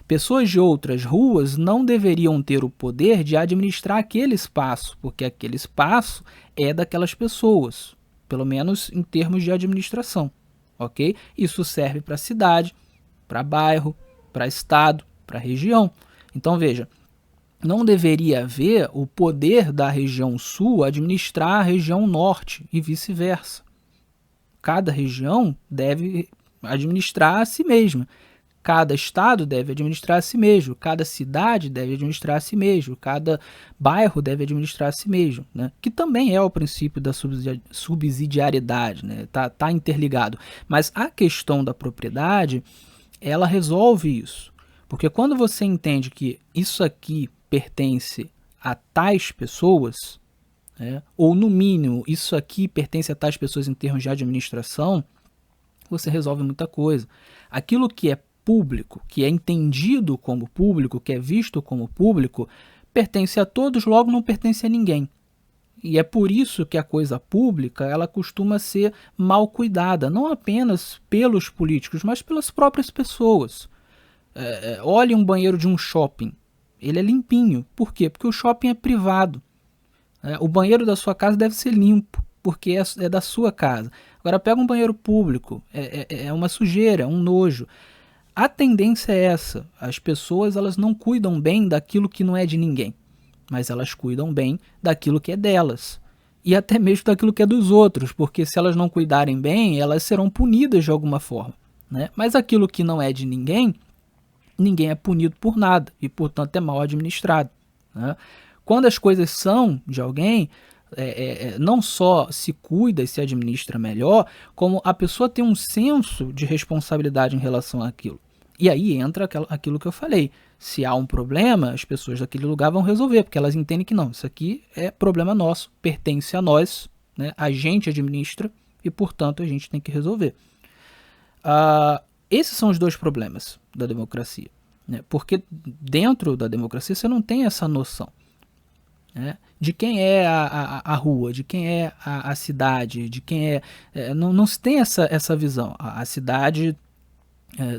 Pessoas de outras ruas não deveriam ter o poder de administrar aquele espaço, porque aquele espaço é daquelas pessoas, pelo menos em termos de administração, ok? Isso serve para cidade, para bairro, para estado, para região. Então veja, não deveria haver o poder da região sul administrar a região norte e vice-versa. Cada região deve administrar a si mesma. Cada estado deve administrar a si mesmo, cada cidade deve administrar a si mesmo, cada bairro deve administrar a si mesmo, né? Que também é o princípio da subsidiariedade, né? Tá interligado. Mas a questão da propriedade, ela resolve isso. Porque quando você entende que isso aqui pertence a tais pessoas, né? Ou no mínimo isso aqui pertence a tais pessoas em termos de administração, você resolve muita coisa. Aquilo que é público, que é entendido como público, que é visto como público, pertence a todos, logo não pertence a ninguém. E é por isso que a coisa pública ela costuma ser mal cuidada, não apenas pelos políticos, mas pelas próprias pessoas. Olhe um banheiro de um shopping, ele é limpinho. Por quê? Porque o shopping é privado. O banheiro da sua casa deve ser limpo, porque é da sua casa. Agora pega um banheiro público, é uma sujeira, é um nojo. A tendência é essa, as pessoas elas não cuidam bem daquilo que não é de ninguém, mas elas cuidam bem daquilo que é delas, e até mesmo daquilo que é dos outros, porque se elas não cuidarem bem, elas serão punidas de alguma forma, né? Mas aquilo que não é de ninguém, ninguém é punido por nada, e portanto é mal administrado, né? Quando as coisas são de alguém, não só se cuida e se administra melhor, como a pessoa tem um senso de responsabilidade em relação àquilo. E aí entra aquilo que eu falei. Se há um problema, as pessoas daquele lugar vão resolver, porque elas entendem que não, isso aqui é problema nosso, pertence a nós, né? A gente administra e, portanto, a gente tem que resolver. Esses são os dois problemas da democracia, né? Porque dentro da democracia você não tem essa noção, né? De quem é a rua, de quem é a cidade, de quem não se tem essa visão. A cidade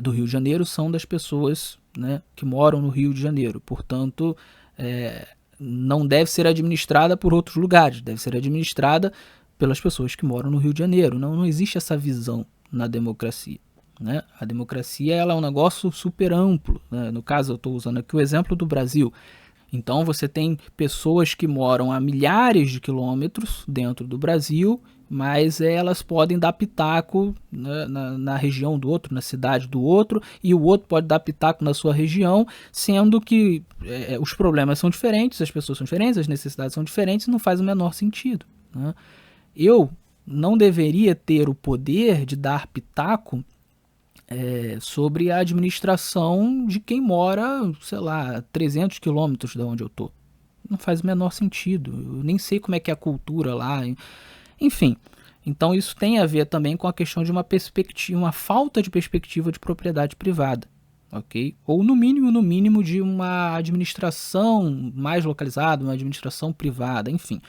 do Rio de Janeiro são das pessoas, né, que moram no Rio de Janeiro, portanto não deve ser administrada por outros lugares, deve ser administrada pelas pessoas que moram no Rio de Janeiro. Não existe essa visão na democracia, né? A democracia ela é um negócio super amplo, né? No caso eu estou usando aqui o exemplo do Brasil. Então você tem pessoas que moram a milhares de quilômetros dentro do Brasil, mas elas podem dar pitaco, né, na região do outro, na cidade do outro, e o outro pode dar pitaco na sua região, sendo que os problemas são diferentes, as pessoas são diferentes, as necessidades são diferentes, não faz o menor sentido, né? Eu não deveria ter o poder de dar pitaco sobre a administração de quem mora, sei lá, 300 quilômetros de onde eu tô. Não faz o menor sentido. Eu nem sei como é que é a cultura lá. Enfim, então isso tem a ver também com a questão de uma falta de perspectiva de propriedade privada, ok? Ou no mínimo de uma administração mais localizada, uma administração privada, enfim.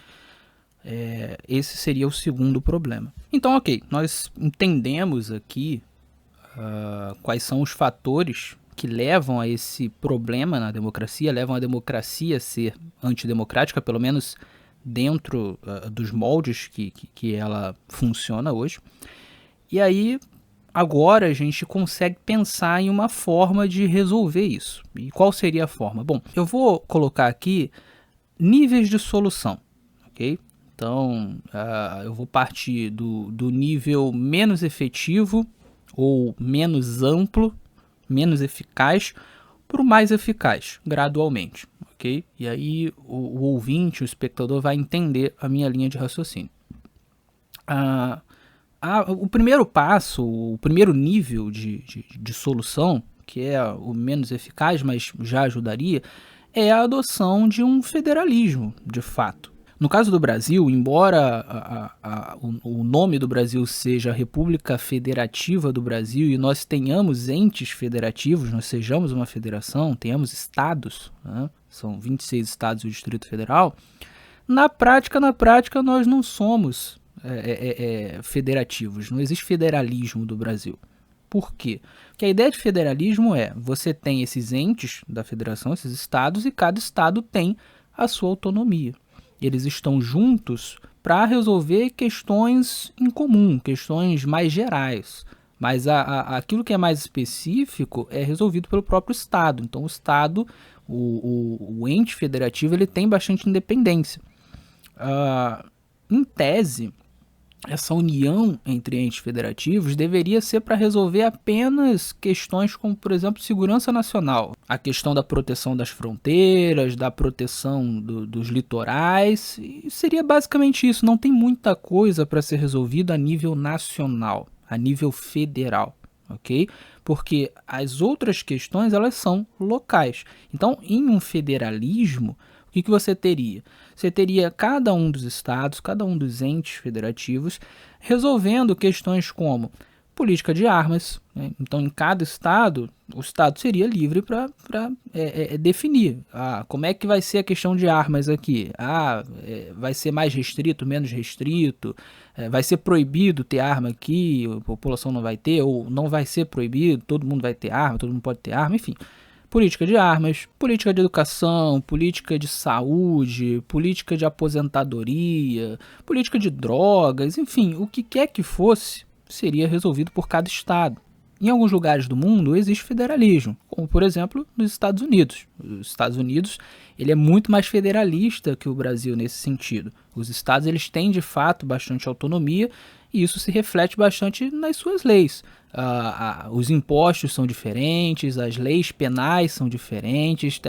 Esse seria o segundo problema. Então, ok, nós entendemos aqui quais são os fatores que levam a esse problema na democracia, levam a democracia a ser antidemocrática, pelo menos dentro dos moldes que ela funciona hoje. E aí, agora a gente consegue pensar em uma forma de resolver isso. E qual seria a forma? Bom, eu vou colocar aqui níveis de solução, ok? Então, eu vou partir do nível menos efetivo ou menos amplo, menos eficaz, para o mais eficaz, gradualmente, ok? E aí o ouvinte, o espectador vai entender a minha linha de raciocínio. O primeiro passo, o primeiro nível de solução, que é o menos eficaz, mas já ajudaria, é a adoção de um federalismo, de fato. No caso do Brasil, embora o nome do Brasil seja República Federativa do Brasil e nós tenhamos entes federativos, nós sejamos uma federação, tenhamos estados, né? São 26 estados e o Distrito Federal, na prática nós não somos federativos, não existe federalismo do Brasil. Por quê? Porque a ideia de federalismo você tem esses entes da federação, esses estados, e cada estado tem a sua autonomia. Eles estão juntos para resolver questões em comum, questões mais gerais. Mas aquilo que é mais específico é resolvido pelo próprio Estado. Então o Estado, o ente federativo, ele tem bastante independência. Em tese, essa união entre entes federativos deveria ser para resolver apenas questões como, por exemplo, segurança nacional, a questão da proteção das fronteiras, da proteção dos litorais, e seria basicamente isso. Não tem muita coisa para ser resolvida a nível nacional, a nível federal, ok? Porque as outras questões, elas são locais. Então, em um federalismo, o que você teria? Você teria cada um dos estados, cada um dos entes federativos, resolvendo questões como política de armas, né? Então, em cada estado, o estado seria livre para definir como é que vai ser a questão de armas aqui. Vai ser mais restrito, menos restrito, vai ser proibido ter arma aqui, a população não vai ter, ou não vai ser proibido, todo mundo vai ter arma, todo mundo pode ter arma, enfim. Política de armas, política de educação, política de saúde, política de aposentadoria, política de drogas, enfim, o que quer que fosse, seria resolvido por cada estado. Em alguns lugares do mundo existe federalismo, como por exemplo nos Estados Unidos. Os Estados Unidos ele é muito mais federalista que o Brasil nesse sentido. Os estados eles têm de fato bastante autonomia e isso se reflete bastante nas suas leis. Os impostos são diferentes, as leis penais são diferentes,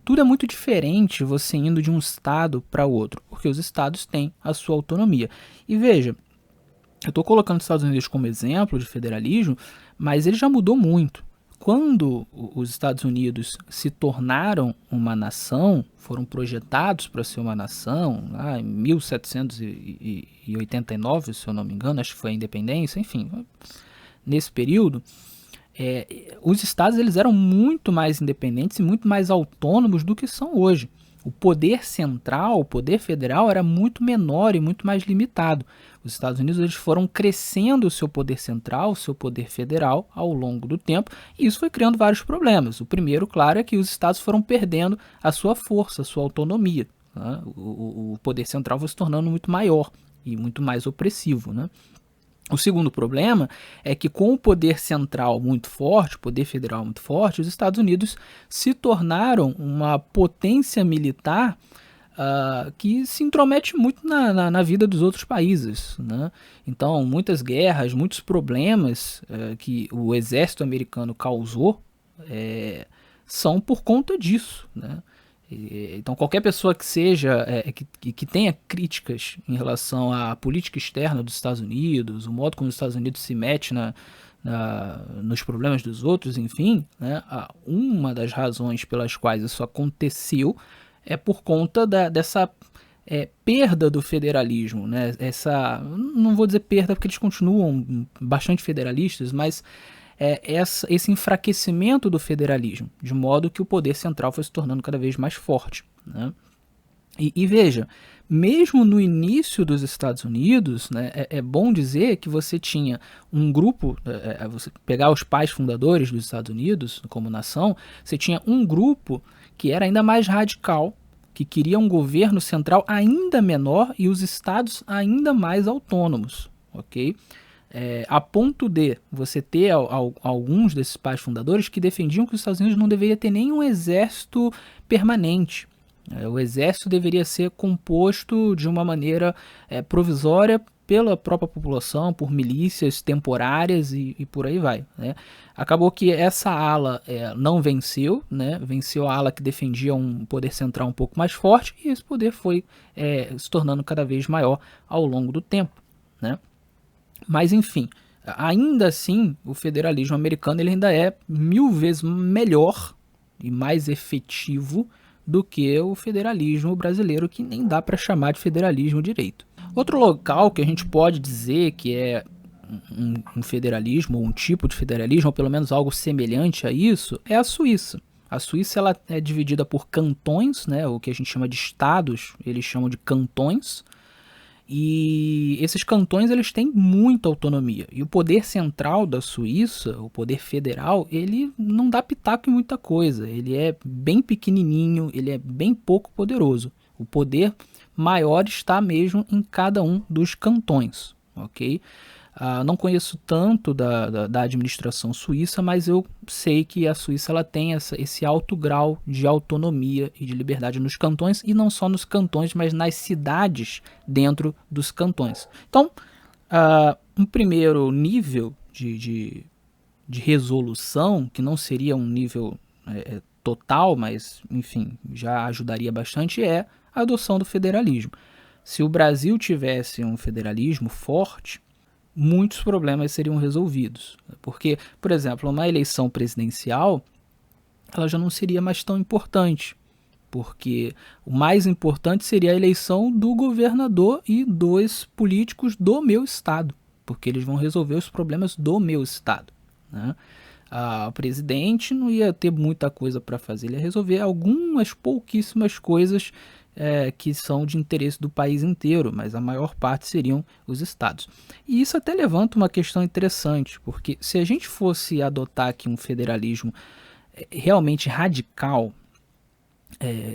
tudo é muito diferente você indo de um estado para outro, porque os estados têm a sua autonomia. E veja, eu estou colocando os Estados Unidos como exemplo de federalismo, mas ele já mudou muito. Quando os Estados Unidos se tornaram uma nação, foram projetados para ser uma nação, lá em 1789, se eu não me engano, acho que foi a independência, enfim, nesse período, os estados eles eram muito mais independentes e muito mais autônomos do que são hoje. O poder central, o poder federal era muito menor e muito mais limitado. Os Estados Unidos eles foram crescendo o seu poder central, o seu poder federal ao longo do tempo, e isso foi criando vários problemas. O primeiro, claro, é que os estados foram perdendo a sua força, a sua autonomia, né? O poder central foi se tornando muito maior e muito mais opressivo, né? O segundo problema é que com o poder central muito forte, o poder federal muito forte, os Estados Unidos se tornaram uma potência militar que se intromete muito na vida dos outros países, né? Então, muitas guerras, muitos problemas que o exército americano causou são por conta disso, né? Então, qualquer pessoa que seja que tenha críticas em relação à política externa dos Estados Unidos, o modo como os Estados Unidos se mete nos problemas dos outros, enfim, né, uma das razões pelas quais isso aconteceu é por conta dessa perda do federalismo, né? Não vou dizer perda porque eles continuam bastante federalistas, mas esse enfraquecimento do federalismo, de modo que o poder central foi se tornando cada vez mais forte, né? E veja, mesmo no início dos Estados Unidos, né, é bom dizer que você tinha um grupo, você pegar os pais fundadores dos Estados Unidos como nação, você tinha um grupo que era ainda mais radical, que queria um governo central ainda menor e os estados ainda mais autônomos, ok? A ponto de você ter alguns desses pais fundadores que defendiam que os Estados Unidos não deveria ter nenhum exército permanente. O exército deveria ser composto de uma maneira provisória pela própria população, por milícias temporárias e por aí vai, né? Acabou que essa ala não venceu, né? Venceu a ala que defendia um poder central um pouco mais forte e esse poder foi se tornando cada vez maior ao longo do tempo, né? Mas enfim, ainda assim, o federalismo americano ele ainda é 1000 vezes melhor e mais efetivo do que o federalismo brasileiro, que nem dá para chamar de federalismo direito. Outro local que a gente pode dizer que é um federalismo, ou um tipo de federalismo, ou pelo menos algo semelhante a isso, é a Suíça. A Suíça ela é dividida por cantões, né, o que a gente chama de estados, eles chamam de cantões, e esses cantões eles têm muita autonomia. E o poder central da Suíça, o poder federal, ele não dá pitaco em muita coisa. Ele é bem pequenininho, ele é bem pouco poderoso. O poder maior está mesmo em cada um dos cantões, ok? Não conheço tanto da administração suíça, mas eu sei que a Suíça ela tem esse alto grau de autonomia e de liberdade nos cantões, e não só nos cantões, mas nas cidades dentro dos cantões. Então, um primeiro nível de resolução, que não seria um nível total, mas enfim, já ajudaria bastante, é a adoção do federalismo. Se o Brasil tivesse um federalismo forte, muitos problemas seriam resolvidos. Porque, por exemplo, uma eleição presidencial, ela já não seria mais tão importante, porque o mais importante seria a eleição do governador e dos políticos do meu estado, porque eles vão resolver os problemas do meu estado, né? O presidente não ia ter muita coisa para fazer, ele ia resolver algumas pouquíssimas coisas que são de interesse do país inteiro, mas a maior parte seriam os estados. E isso até levanta uma questão interessante, porque se a gente fosse adotar aqui um federalismo realmente radical,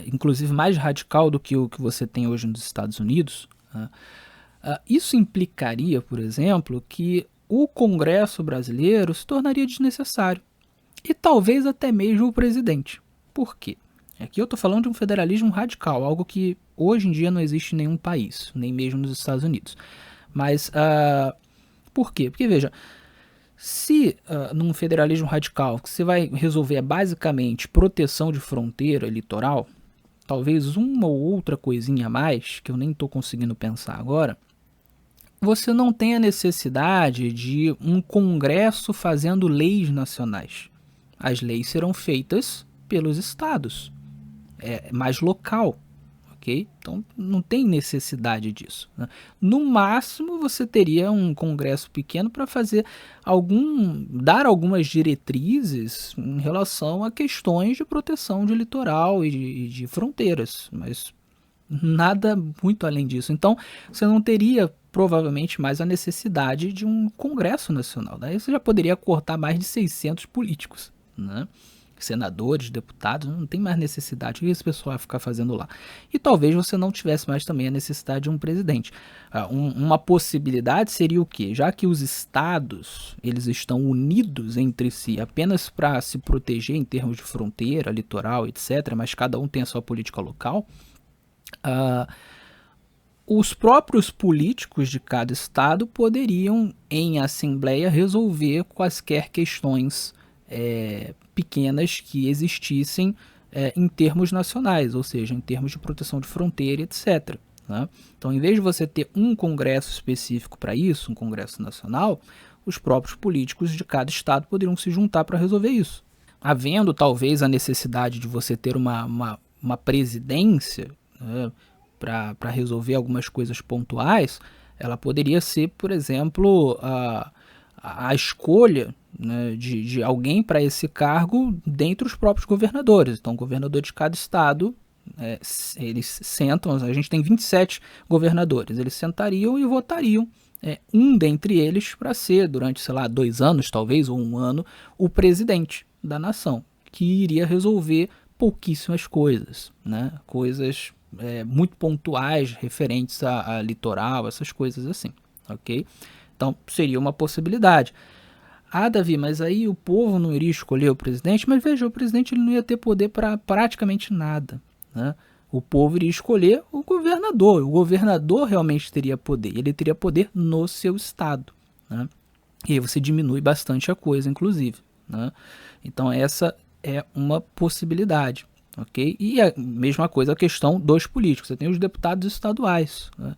inclusive mais radical do que o que você tem hoje nos Estados Unidos, né, isso implicaria, por exemplo, que o Congresso brasileiro se tornaria desnecessário. E talvez até mesmo o presidente. Por quê? Aqui eu estou falando de um federalismo radical, algo que hoje em dia não existe em nenhum país, nem mesmo nos Estados Unidos. Mas por quê? Porque veja, se num federalismo radical que você vai resolver basicamente proteção de fronteira litoral, talvez uma ou outra coisinha a mais, que eu nem estou conseguindo pensar agora, você não tem a necessidade de um Congresso fazendo leis nacionais. As leis serão feitas pelos estados. É mais local, ok? Então não tem necessidade disso, né? No máximo você teria um congresso pequeno para dar algumas diretrizes em relação a questões de proteção de litoral e de fronteiras, mas nada muito além disso. Então você não teria provavelmente mais a necessidade de um congresso nacional. Daí você já poderia cortar mais de 600 políticos, né? Senadores, deputados, não tem mais necessidade. O que esse pessoal vai ficar fazendo lá? E talvez você não tivesse mais também a necessidade de um presidente. Uma possibilidade seria o quê? Já que os estados eles estão unidos entre si apenas para se proteger em termos de fronteira, litoral, etc., mas cada um tem a sua política local, os próprios políticos de cada estado poderiam, em assembleia, resolver quaisquer questões pequenas que existissem em termos nacionais, ou seja, em termos de proteção de fronteira, etc., né? Então, em vez de você ter um congresso específico para isso, um congresso nacional, os próprios políticos de cada estado poderiam se juntar para resolver isso. Havendo talvez a necessidade de você ter uma presidência, né, para resolver algumas coisas pontuais, ela poderia ser, por exemplo, a escolha, né, de alguém para esse cargo dentre os próprios governadores. Então, o governador de cada estado, eles sentam, a gente tem 27 governadores, eles sentariam e votariam um dentre eles para ser, durante, sei lá, 2 anos talvez, ou 1 ano, o presidente da nação, que iria resolver pouquíssimas coisas, né? Coisas muito pontuais, referentes a litoral, essas coisas assim, ok? Então, seria uma possibilidade. Davi, mas aí o povo não iria escolher o presidente? Mas veja, o presidente ele não ia ter poder para praticamente nada, né? O povo iria escolher o governador realmente teria poder, ele teria poder no seu estado, né? E aí você diminui bastante a coisa, inclusive, né? Então essa é uma possibilidade, ok? E a mesma coisa a questão dos políticos, você tem os deputados estaduais, né?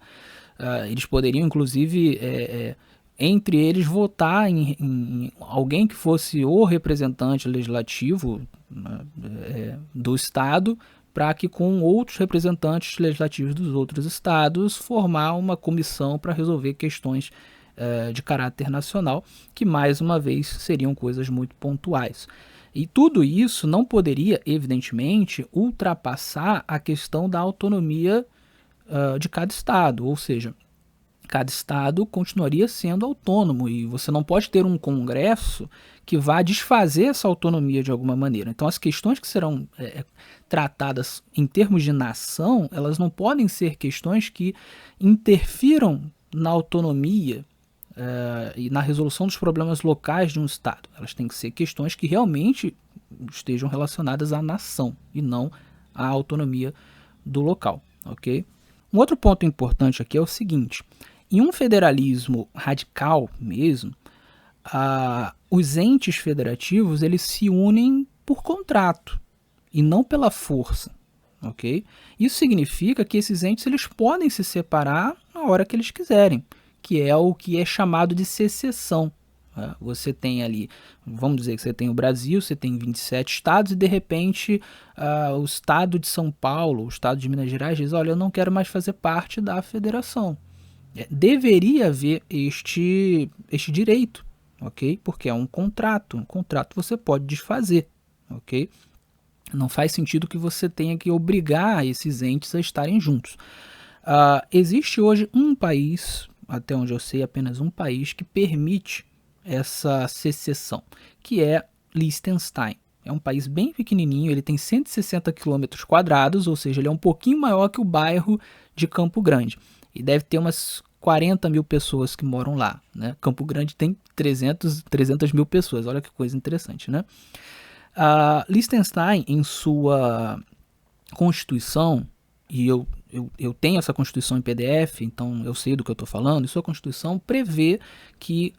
Eles poderiam, inclusive, entre eles, votar em alguém que fosse o representante legislativo, né, do estado, para que com outros representantes legislativos dos outros estados formar uma comissão para resolver questões de caráter nacional, que mais uma vez seriam coisas muito pontuais. E tudo isso não poderia, evidentemente, ultrapassar a questão da autonomia de cada estado, ou seja, cada estado continuaria sendo autônomo e você não pode ter um congresso que vá desfazer essa autonomia de alguma maneira. Então as questões que serão tratadas em termos de nação, elas não podem ser questões que interfiram na autonomia e na resolução dos problemas locais de um Estado. Elas têm que ser questões que realmente estejam relacionadas à nação e não à autonomia do local, ok? Um outro ponto importante aqui é o seguinte: em um federalismo radical mesmo, os entes federativos eles se unem por contrato e não pela força, ok? Isso significa que esses entes eles podem se separar na hora que eles quiserem, que é o que é chamado de secessão. Você tem ali, vamos dizer que você tem o Brasil, você tem 27 estados e de repente o estado de São Paulo, o estado de Minas Gerais diz, olha, eu não quero mais fazer parte da federação. Deveria haver este direito, ok? Porque é um contrato você pode desfazer, ok? Não faz sentido que você tenha que obrigar esses entes a estarem juntos. Existe hoje um país, até onde eu sei, apenas um país que permite essa secessão, que é Liechtenstein. É um país bem pequenininho, ele tem 160 quilômetros quadrados, ou seja, ele é um pouquinho maior que o bairro de Campo Grande. E deve ter umas 40 mil pessoas que moram lá, né? Campo Grande tem 300 mil pessoas, olha que coisa interessante, né? Liechtenstein, em sua constituição, e eu tenho essa constituição em PDF, então eu sei do que eu estou falando, e sua constituição prevê que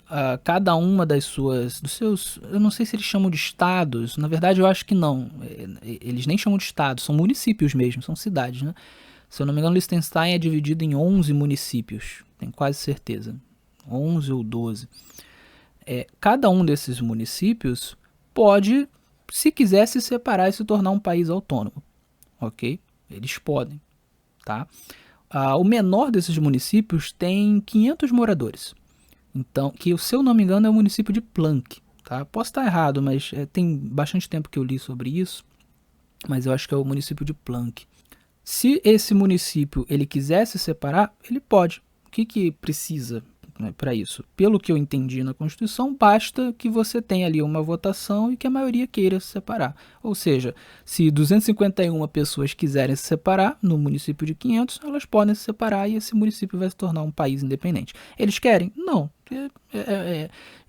cada uma dos seus, eu não sei se eles chamam de estados, na verdade eu acho que não, eles nem chamam de estados, são municípios mesmo, são cidades, né? Se eu não me engano, Liechtenstein é dividido em 11 municípios, tenho quase certeza, 11 ou 12. Cada um desses municípios pode, se quiser, se separar e se tornar um país autônomo, ok? Eles podem, tá? O menor desses municípios tem 500 moradores, então, que se eu não me engano é o município de Planck, tá? Posso estar errado, mas tem bastante tempo que eu li sobre isso, mas eu acho que é o município de Planck. Se esse município ele quiser se separar, ele pode. O que precisa, né, para isso? Pelo que eu entendi na Constituição, basta que você tenha ali uma votação e que a maioria queira se separar. Ou seja, se 251 pessoas quiserem se separar no município de 500, elas podem se separar e esse município vai se tornar um país independente. Eles querem? Não.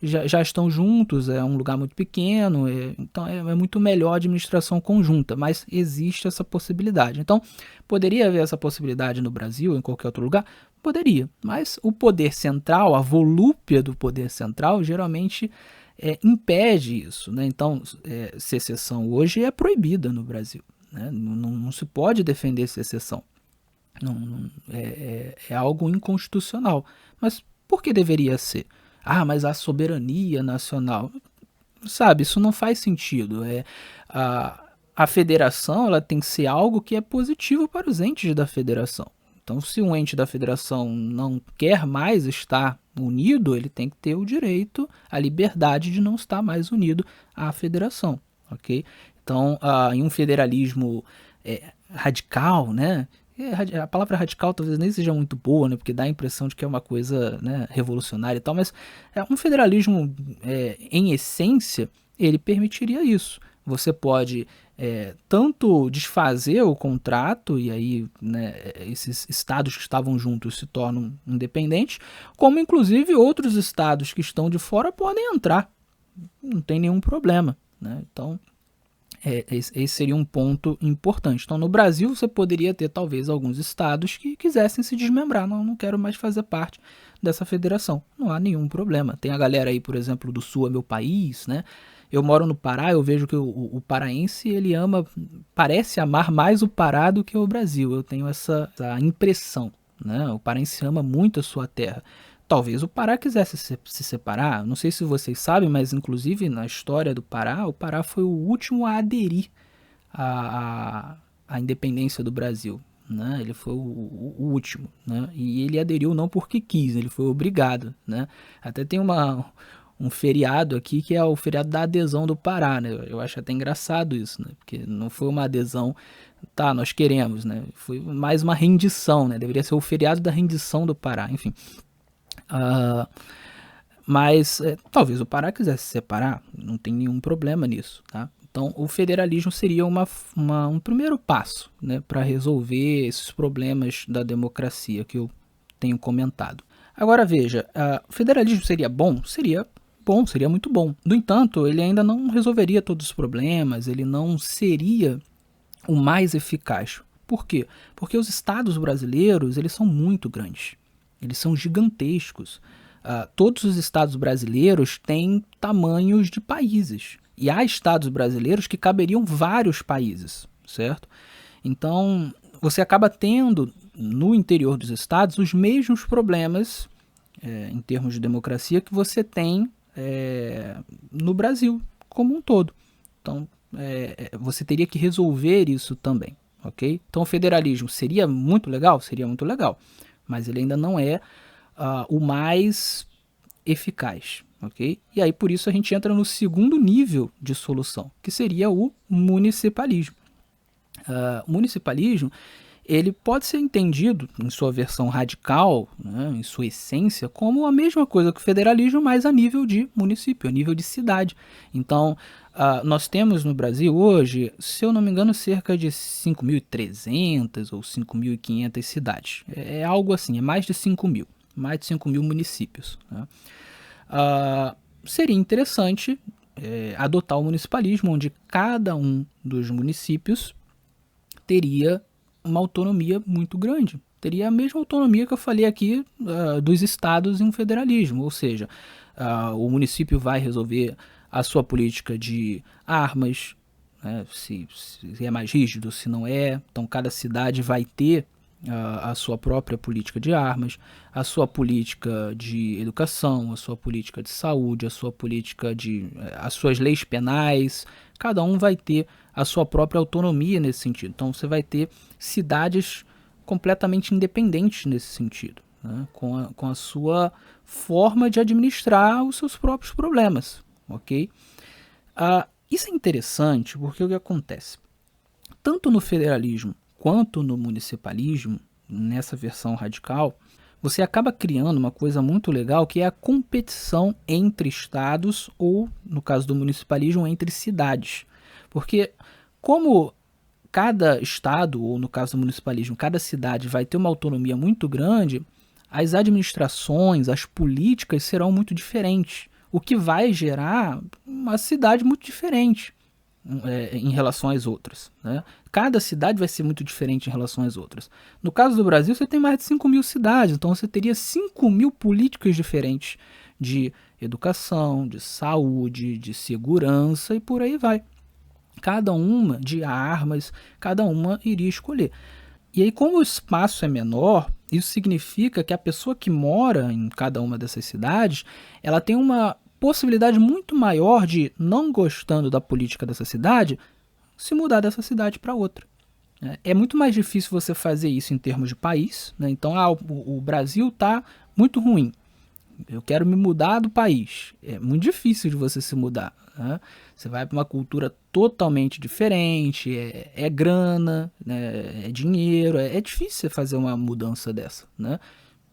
Já estão juntos, é um lugar muito pequeno, então é muito melhor a administração conjunta, mas existe essa possibilidade. Então, poderia haver essa possibilidade no Brasil, em qualquer outro lugar? Poderia, mas o poder central, a volúpia do poder central, geralmente impede isso, né? Então, secessão hoje é proibida no Brasil, né? Não se pode defender secessão, é algo inconstitucional, mas por que deveria ser? Mas a soberania nacional, sabe, isso não faz sentido. A federação ela tem que ser algo que é positivo para os entes da federação. Então, se um ente da federação não quer mais estar unido, ele tem que ter o direito, a liberdade de não estar mais unido à federação, ok? Então, em um federalismo radical, né? A palavra radical talvez nem seja muito boa, né, porque dá a impressão de que é uma coisa, né, revolucionária e tal, mas um federalismo, em essência, ele permitiria isso. Você pode tanto desfazer o contrato, e aí, né, esses estados que estavam juntos se tornam independentes, como inclusive outros estados que estão de fora podem entrar, não tem nenhum problema, né? Então, esse seria um ponto importante. Então, no Brasil, você poderia ter talvez alguns estados que quisessem se desmembrar. Não quero mais fazer parte dessa federação. Não há nenhum problema. Tem a galera aí, por exemplo, do Sul é meu país, né? Eu moro no Pará, eu vejo que o paraense, ele parece amar mais o Pará do que o Brasil. Eu tenho essa impressão, né? O paraense ama muito a sua terra. Talvez o Pará quisesse se separar, não sei se vocês sabem, mas inclusive na história do Pará, o Pará foi o último a aderir à independência do Brasil, né? Ele foi o último, né? E ele aderiu não porque quis, ele foi obrigado, né? Até tem um feriado aqui que é o feriado da adesão do Pará, né? Eu acho até engraçado isso, né? Porque não foi uma adesão, tá, nós queremos, né? Foi mais uma rendição, né? Deveria ser o feriado da rendição do Pará, enfim. Mas talvez o Pará quisesse se separar, não tem nenhum problema nisso, tá? Então o federalismo seria um primeiro passo, né, para resolver esses problemas da democracia que eu tenho comentado. Agora veja, o federalismo seria bom? Seria bom, seria muito bom. No entanto, ele ainda não resolveria todos os problemas, ele não seria o mais eficaz. Por quê? Porque os estados brasileiros, eles são muito grandes. Eles são gigantescos. Todos os estados brasileiros têm tamanhos de países. E há estados brasileiros que caberiam vários países, certo? Então, você acaba tendo no interior dos estados os mesmos problemas em termos de democracia que você tem no Brasil como um todo. Então, você teria que resolver isso também, ok? Então, o federalismo seria muito legal? Seria muito legal, mas ele ainda não é o mais eficaz, ok? E aí, por isso, a gente entra no segundo nível de solução, que seria o municipalismo. O municipalismo ele pode ser entendido em sua versão radical, né, em sua essência, como a mesma coisa que o federalismo, mas a nível de município, a nível de cidade. Então, nós temos no Brasil hoje, se eu não me engano, cerca de 5.300 ou 5.500 cidades. É algo assim, é mais de 5.000, mais de 5.000 municípios. Né? Seria interessante adotar o municipalismo, onde cada um dos municípios teria uma autonomia muito grande. Teria a mesma autonomia que eu falei aqui dos estados em um federalismo, ou seja, o município vai resolver a sua política de armas, né, se é mais rígido, se não é. Então cada cidade vai ter a sua própria política de armas, a sua política de educação, a sua política de saúde, a sua política as suas leis penais. Cada um vai ter a sua própria autonomia nesse sentido. Então você vai ter cidades completamente independentes nesse sentido, né? com a sua forma de administrar os seus próprios problemas, ok? Isso é interessante porque o que acontece? Tanto no federalismo quanto no municipalismo, nessa versão radical, você acaba criando uma coisa muito legal que é a competição entre estados ou, no caso do municipalismo, entre cidades. Porque como cada estado, ou no caso do municipalismo, cada cidade vai ter uma autonomia muito grande, as administrações, as políticas serão muito diferentes, o que vai gerar uma cidade muito diferente em relação às outras. Né? Cada cidade vai ser muito diferente em relação às outras. No caso do Brasil, você tem mais de 5.000 cidades, então você teria 5.000 políticas diferentes de educação, de saúde, de segurança e por aí vai. Cada uma de armas, cada uma iria escolher. E aí, como o espaço é menor, isso significa que a pessoa que mora em cada uma dessas cidades, ela tem uma possibilidade muito maior de, não gostando da política dessa cidade, se mudar dessa cidade para outra. É muito mais difícil você fazer isso em termos de país. Né? Então, o Brasil está muito ruim. Eu quero me mudar do país. É muito difícil de você se mudar. Né? Você vai para uma cultura totalmente diferente, é grana, né? É dinheiro, é difícil você fazer uma mudança dessa. Né?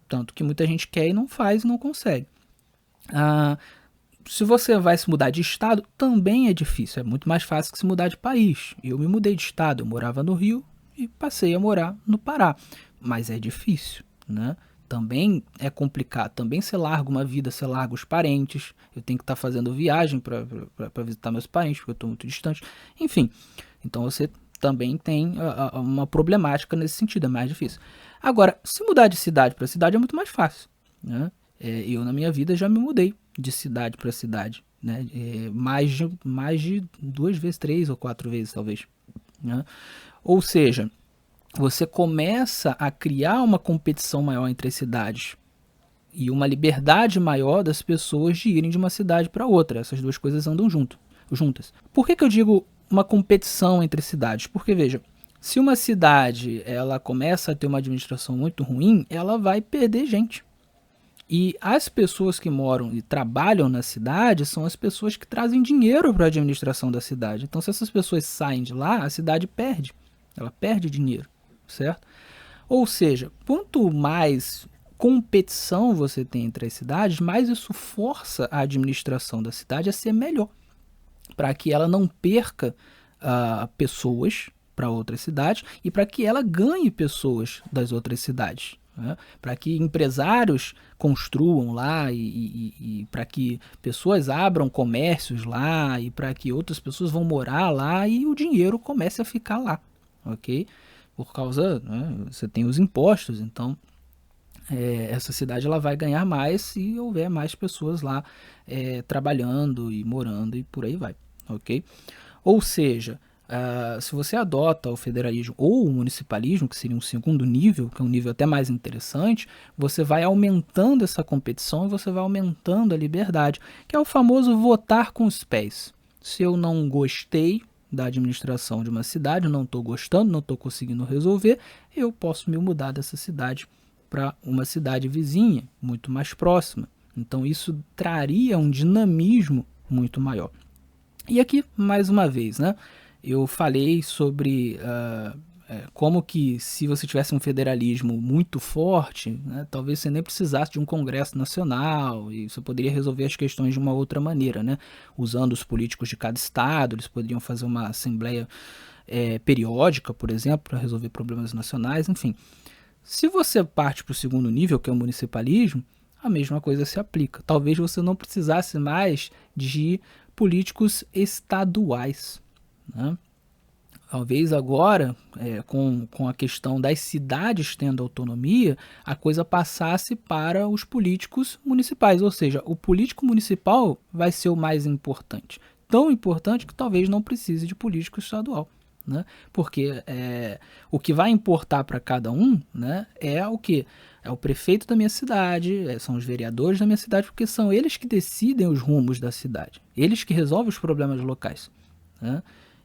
Tanto que muita gente quer e não faz e não consegue. Se você vai se mudar de estado, também é difícil. É muito mais fácil que se mudar de país. Eu me mudei de estado, eu morava no Rio e passei a morar no Pará. Mas é difícil, né? Também é complicado. Também você larga uma vida, você larga os parentes. Eu tenho que estar fazendo viagem para visitar meus parentes, porque eu estou muito distante. Enfim, então você também tem uma problemática nesse sentido, é mais difícil. Agora, se mudar de cidade para cidade é muito mais fácil, né? Eu, na minha vida, já me mudei de cidade para cidade, né? Mais de 2 vezes, 3 ou 4 vezes, talvez. Né? Ou seja, você começa a criar uma competição maior entre as cidades e uma liberdade maior das pessoas de irem de uma cidade para outra. Essas duas coisas andam juntas. Por que eu digo uma competição entre cidades? Porque, veja, se uma cidade ela começa a ter uma administração muito ruim, ela vai perder gente. E as pessoas que moram e trabalham na cidade são as pessoas que trazem dinheiro para a administração da cidade. Então, se essas pessoas saem de lá, a cidade perde. Ela perde dinheiro, certo? Ou seja, quanto mais competição você tem entre as cidades, mais isso força a administração da cidade a ser melhor, para que ela não perca pessoas para outras cidades e para que ela ganhe pessoas das outras cidades. né? Para que empresários construam lá e para que pessoas abram comércios lá e para que outras pessoas vão morar lá e o dinheiro comece a ficar lá, ok? Por causa, né, você tem os impostos, então essa cidade ela vai ganhar mais se houver mais pessoas lá trabalhando e morando e por aí vai, ok? Ou seja, se você adota o federalismo ou o municipalismo, que seria um segundo nível, que é um nível até mais interessante, você vai aumentando essa competição e você vai aumentando a liberdade, que é o famoso votar com os pés. Se eu não gostei da administração de uma cidade, não estou gostando, não estou conseguindo resolver, eu posso me mudar dessa cidade para uma cidade vizinha, muito mais próxima. Então isso traria um dinamismo muito maior. E aqui, mais uma vez, né, eu falei sobre como que se você tivesse um federalismo muito forte, né, talvez você nem precisasse de um Congresso Nacional e você poderia resolver as questões de uma outra maneira, né, usando os políticos de cada estado, eles poderiam fazer uma assembleia periódica, por exemplo, para resolver problemas nacionais, enfim. Se você parte para o segundo nível, que é o municipalismo, a mesma coisa se aplica. Talvez você não precisasse mais de políticos estaduais, né? Talvez agora, com a questão das cidades tendo autonomia, a coisa passasse para os políticos municipais, ou seja, o político municipal vai ser o mais importante. Tão importante que talvez não precise de político estadual. Né? Porque o que vai importar para cada um, né, é o que? É o prefeito da minha cidade, são os vereadores da minha cidade, porque são eles que decidem os rumos da cidade, eles que resolvem os problemas locais. Né?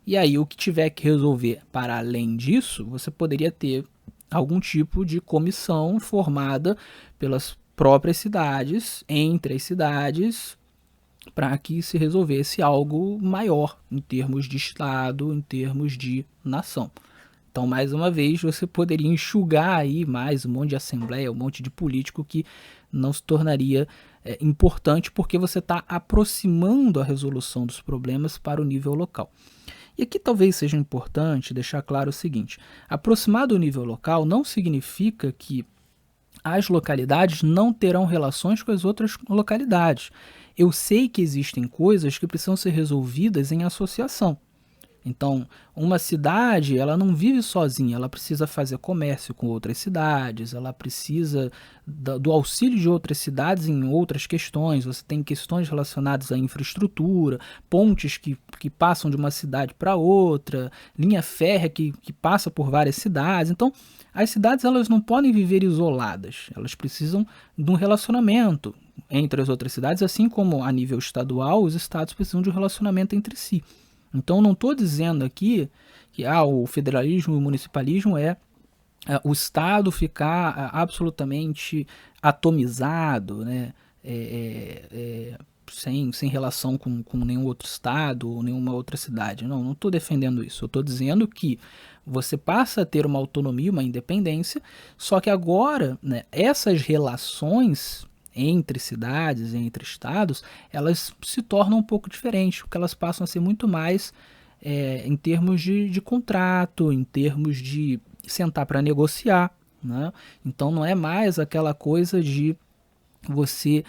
E aí o que tiver que resolver para além disso, você poderia ter algum tipo de comissão formada pelas próprias cidades, entre as cidades, para que se resolvesse algo maior em termos de Estado, em termos de nação. Então, mais uma vez, você poderia enxugar aí mais um monte de assembleia, um monte de político que não se tornaria importante porque você está aproximando a resolução dos problemas para o nível local. E aqui talvez seja importante deixar claro o seguinte: aproximar do nível local não significa que as localidades não terão relações com as outras localidades. Eu sei que existem coisas que precisam ser resolvidas em associação. Então, uma cidade, ela não vive sozinha, ela precisa fazer comércio com outras cidades, ela precisa do auxílio de outras cidades em outras questões. Você tem questões relacionadas à infraestrutura, pontes que passam de uma cidade para outra, linha férrea que passa por várias cidades. Então, as cidades elas não podem viver isoladas, elas precisam de um relacionamento entre as outras cidades, assim como a nível estadual, os estados precisam de um relacionamento entre si. Então, não estou dizendo aqui que o federalismo e o municipalismo é o Estado ficar absolutamente atomizado, né? Sem relação com nenhum outro Estado ou nenhuma outra cidade. Não estou defendendo isso. Eu estou dizendo que você passa a ter uma autonomia, uma independência, só que agora, né, essas relações entre cidades, entre estados, elas se tornam um pouco diferentes, porque elas passam a ser muito mais em termos de contrato, em termos de sentar para negociar. Né? Então não é mais aquela coisa de você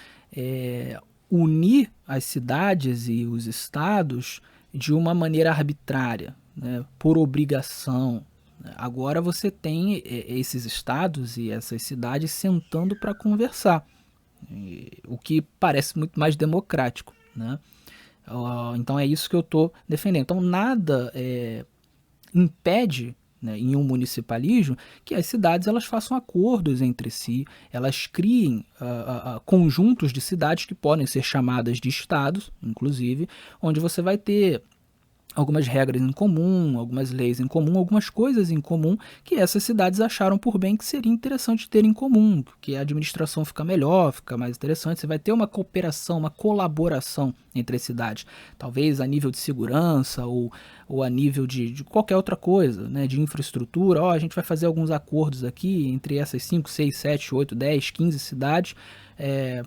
unir as cidades e os estados de uma maneira arbitrária, né? Por obrigação. Agora você tem esses estados e essas cidades sentando para conversar, o que parece muito mais democrático, né? Então é isso que eu estou defendendo. Então nada impede, né, em um municipalismo, que as cidades elas façam acordos entre si, elas criem conjuntos de cidades que podem ser chamadas de estados, inclusive, onde você vai ter algumas regras em comum, algumas leis em comum, algumas coisas em comum que essas cidades acharam por bem que seria interessante ter em comum, que a administração fica melhor, fica mais interessante, você vai ter uma cooperação, uma colaboração entre as cidades, talvez a nível de segurança ou a nível de qualquer outra coisa, né, de infraestrutura. A gente vai fazer alguns acordos aqui entre essas 5, 6, 7, 8, 10, 15 cidades,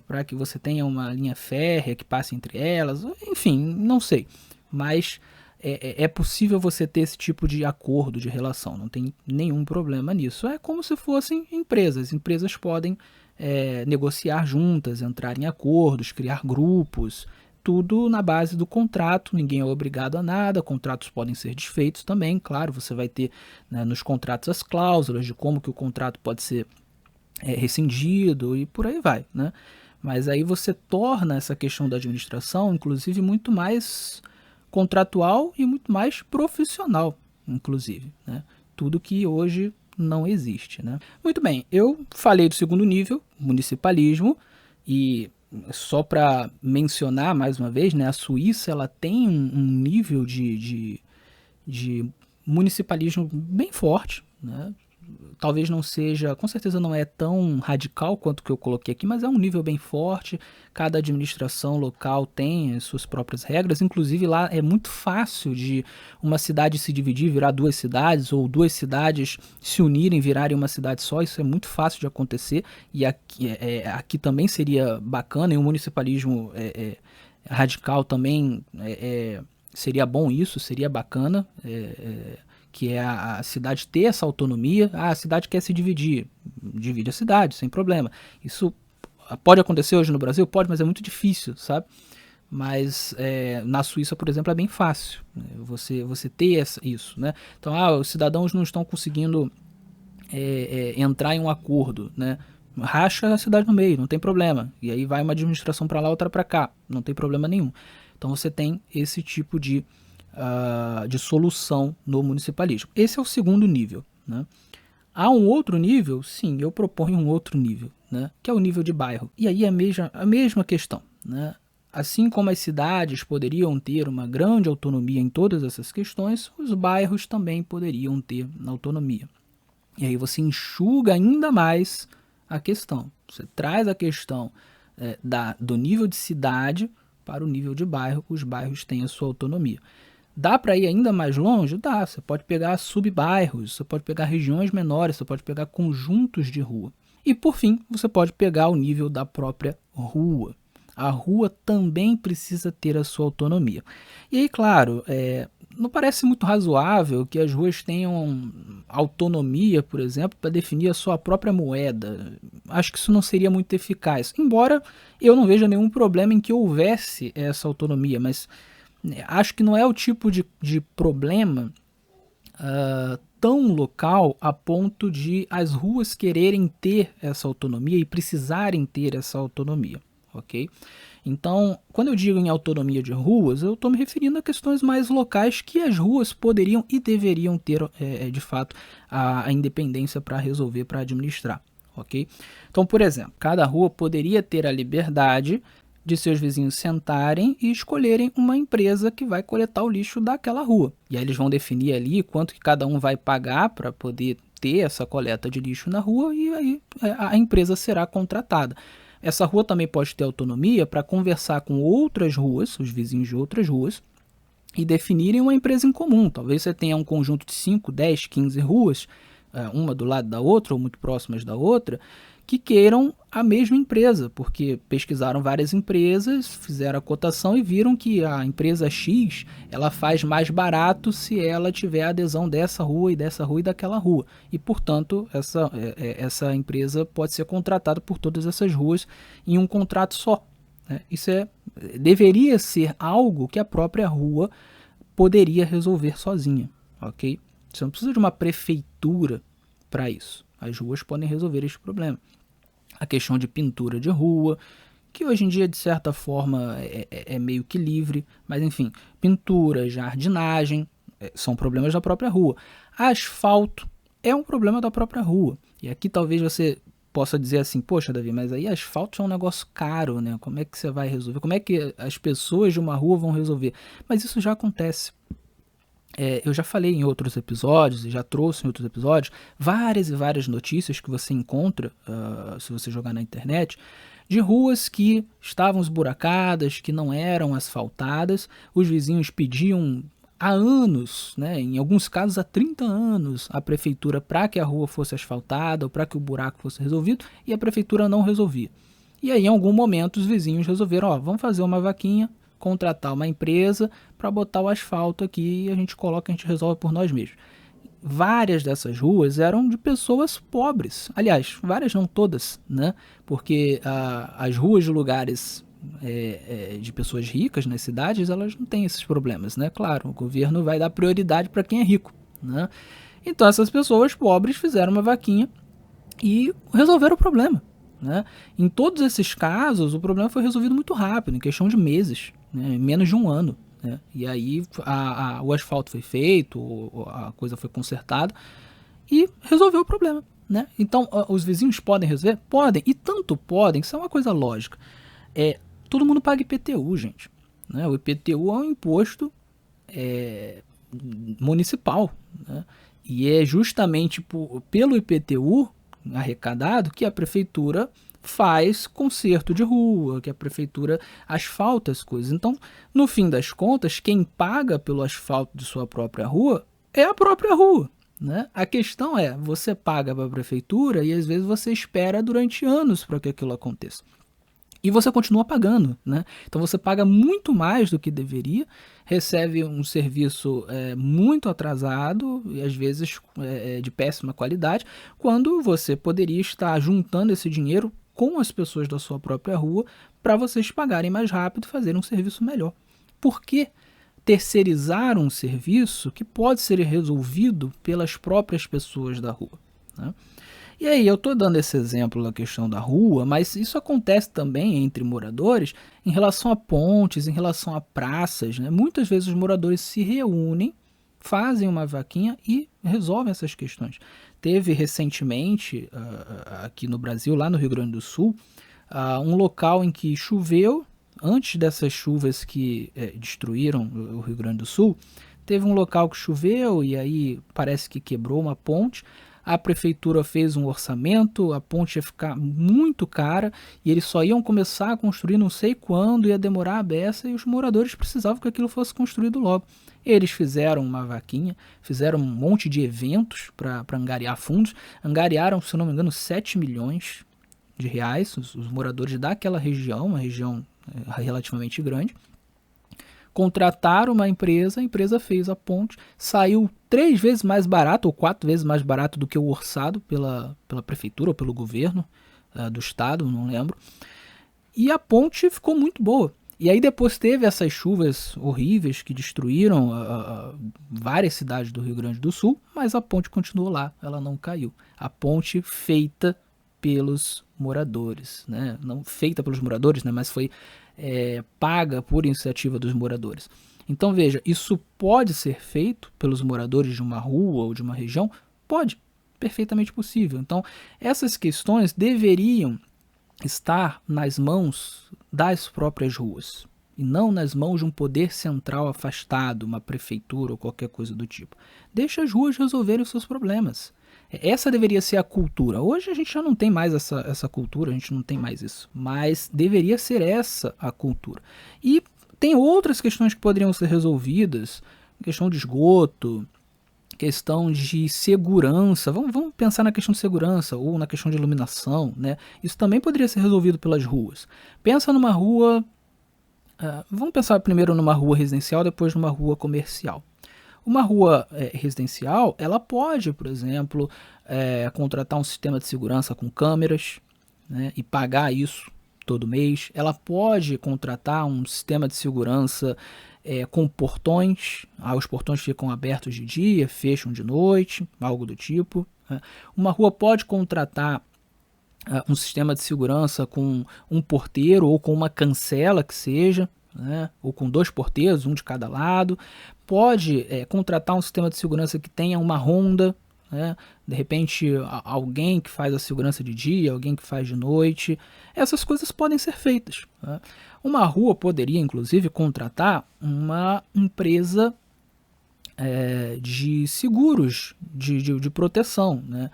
para que você tenha uma linha férrea que passe entre elas, enfim, não sei, mas é possível você ter esse tipo de acordo, de relação, não tem nenhum problema nisso. É como se fossem empresas. Empresas podem negociar juntas, entrar em acordos, criar grupos, tudo na base do contrato, ninguém é obrigado a nada, contratos podem ser desfeitos também, claro, você vai ter, né, nos contratos as cláusulas de como que o contrato pode ser rescindido e por aí vai, né? Mas aí você torna essa questão da administração, inclusive, muito mais contratual e muito mais profissional, inclusive, né? Tudo que hoje não existe, né? Muito bem, eu falei do segundo nível, municipalismo, e só para mencionar mais uma vez, né, a Suíça ela tem um nível de municipalismo bem forte, né? Talvez não seja, com certeza não é tão radical quanto o que eu coloquei aqui, mas é um nível bem forte. Cada administração local tem as suas próprias regras, inclusive lá é muito fácil de uma cidade se dividir, virar duas cidades, ou duas cidades se unirem, virarem uma cidade só. Isso é muito fácil de acontecer, e aqui também seria bacana, e o municipalismo radical também seria bom isso, seria bacana, que é a cidade ter essa autonomia. A cidade quer se dividir, divide a cidade, sem problema. Isso pode acontecer hoje no Brasil? Pode, mas é muito difícil, sabe? Mas na Suíça, por exemplo, é bem fácil, né? Você ter isso, né? Então, os cidadãos não estão conseguindo entrar em um acordo, né? Racha a cidade no meio, não tem problema. E aí vai uma administração para lá, outra para cá, não tem problema nenhum. Então você tem esse tipo de solução no municipalismo. Esse é o segundo nível, né? Há um outro nível? Sim, eu proponho um outro nível, né? Que é o nível de bairro. E aí é a mesma questão, né? Assim como as cidades poderiam ter uma grande autonomia em todas essas questões, os bairros também poderiam ter autonomia. E aí você enxuga ainda mais a questão. Você traz a questão do nível de cidade para o nível de bairro. Os bairros têm a sua autonomia. Dá para ir ainda mais longe? Dá. Você pode pegar sub-bairros, você pode pegar regiões menores, você pode pegar conjuntos de rua. E por fim, você pode pegar o nível da própria rua. A rua também precisa ter a sua autonomia. E aí, claro, não parece muito razoável que as ruas tenham autonomia, por exemplo, para definir a sua própria moeda. Acho que isso não seria muito eficaz. Embora eu não veja nenhum problema em que houvesse essa autonomia, mas acho que não é o tipo de problema tão local a ponto de as ruas quererem ter essa autonomia e precisarem ter essa autonomia, ok? Então, quando eu digo em autonomia de ruas, eu estou me referindo a questões mais locais que as ruas poderiam e deveriam ter, de fato, a independência para resolver, para administrar, ok? Então, por exemplo, cada rua poderia ter a liberdade de seus vizinhos sentarem e escolherem uma empresa que vai coletar o lixo daquela rua. E aí eles vão definir ali quanto que cada um vai pagar para poder ter essa coleta de lixo na rua, e aí a empresa será contratada. Essa rua também pode ter autonomia para conversar com outras ruas, os vizinhos de outras ruas, e definirem uma empresa em comum. Talvez você tenha um conjunto de 5, 10, 15 ruas, uma do lado da outra ou muito próximas da outra, que queiram a mesma empresa, porque pesquisaram várias empresas, fizeram a cotação e viram que a empresa X ela faz mais barato se ela tiver a adesão dessa rua e dessa rua e daquela rua. E, portanto, essa empresa pode ser contratada por todas essas ruas em um contrato só, né? Isso deveria ser algo que a própria rua poderia resolver sozinha, ok? Você não precisa de uma prefeitura para isso. As ruas podem resolver este problema. A questão de pintura de rua, que hoje em dia, de certa forma, é meio que livre, mas enfim, pintura, jardinagem, são problemas da própria rua. Asfalto é um problema da própria rua. E aqui talvez você possa dizer assim, poxa, Davi, mas aí asfalto é um negócio caro, né? Como é que você vai resolver? Como é que as pessoas de uma rua vão resolver? Mas isso já acontece. Eu já falei em outros episódios, e já trouxe em outros episódios, várias e várias notícias que você encontra, se você jogar na internet, de ruas que estavam esburacadas, que não eram asfaltadas. Os vizinhos pediam há anos, né, em alguns casos há 30 anos, a prefeitura para que a rua fosse asfaltada ou para que o buraco fosse resolvido, e a prefeitura não resolvia. E aí, em algum momento, os vizinhos resolveram, vamos fazer uma vaquinha, contratar uma empresa para botar o asfalto aqui e a gente coloca, a gente resolve por nós mesmos. Várias dessas ruas eram de pessoas pobres. Aliás, várias não todas, né? Porque as ruas de lugares de pessoas ricas nas cidades, elas não têm esses problemas, né? Claro, o governo vai dar prioridade para quem é rico, né? Então essas pessoas pobres fizeram uma vaquinha e resolveram o problema, né? Em todos esses casos, o problema foi resolvido muito rápido, em questão de meses, né? Em menos de um ano. E aí o asfalto foi feito, a coisa foi consertada e resolveu o problema, né? Então, os vizinhos podem resolver? Podem, e tanto podem, que isso é uma coisa lógica. Todo mundo paga IPTU, gente, né? O IPTU é um imposto municipal, né? E é justamente pelo IPTU arrecadado que a prefeitura faz conserto de rua, que a prefeitura asfalta as coisas. Então, no fim das contas, quem paga pelo asfalto de sua própria rua é a própria rua, né? A questão é, você paga para a prefeitura e às vezes você espera durante anos para que aquilo aconteça. E você continua pagando, né? Então você paga muito mais do que deveria, recebe um serviço muito atrasado e às vezes de péssima qualidade, quando você poderia estar juntando esse dinheiro com as pessoas da sua própria rua para vocês pagarem mais rápido e fazerem um serviço melhor. Por que terceirizar um serviço que pode ser resolvido pelas próprias pessoas da rua, né? E aí, eu estou dando esse exemplo da questão da rua, mas isso acontece também entre moradores em relação a pontes, em relação a praças, né? Muitas vezes os moradores se reúnem, fazem uma vaquinha e resolvem essas questões. Teve recentemente, aqui no Brasil, lá no Rio Grande do Sul, um local em que choveu, antes dessas chuvas que destruíram o Rio Grande do Sul, teve um local que choveu e aí parece que quebrou uma ponte. A prefeitura fez um orçamento, a ponte ia ficar muito cara e eles só iam começar a construir não sei quando, ia demorar a beça e os moradores precisavam que aquilo fosse construído logo. Eles fizeram uma vaquinha, fizeram um monte de eventos para angariar fundos, angariaram, se não me engano, 7 milhões de reais, os moradores daquela região, uma região relativamente grande, contrataram uma empresa, a empresa fez a ponte, saiu 3 vezes mais barato ou 4 vezes mais barato do que o orçado pela prefeitura ou pelo governo do estado, não lembro. E a ponte ficou muito boa. E aí depois teve essas chuvas horríveis que destruíram várias cidades do Rio Grande do Sul, mas a ponte continuou lá, ela não caiu. A ponte feita pelos moradores, né? Não feita pelos moradores, né? Mas foi paga por iniciativa dos moradores. Então veja, isso pode ser feito pelos moradores de uma rua ou de uma região? Pode, perfeitamente possível. Então essas questões deveriam estar nas mãos das próprias ruas e não nas mãos de um poder central afastado, uma prefeitura ou qualquer coisa do tipo. Deixa as ruas resolverem os seus problemas. Essa deveria ser a cultura. Hoje a gente já não tem mais essa cultura, a gente não tem mais isso. Mas deveria ser essa a cultura. E tem outras questões que poderiam ser resolvidas. Questão de esgoto, questão de segurança. Vamos pensar na questão de segurança ou na questão de iluminação, né? Isso também poderia ser resolvido pelas ruas. Pensa numa rua... vamos pensar primeiro numa rua residencial, depois numa rua comercial. Uma rua residencial, ela pode, por exemplo, contratar um sistema de segurança com câmeras, né, e pagar isso todo mês. Ela pode contratar um sistema de segurança com portões. Os portões ficam abertos de dia, fecham de noite, algo do tipo, né. Uma rua pode contratar um sistema de segurança com um porteiro ou com uma cancela que seja, né, ou com 2 porteiros, um de cada lado. Pode contratar um sistema de segurança que tenha uma ronda, né, de repente alguém que faz a segurança de dia, alguém que faz de noite. Essas coisas podem ser feitas, né. Uma rua poderia inclusive contratar uma empresa de seguros de proteção, né.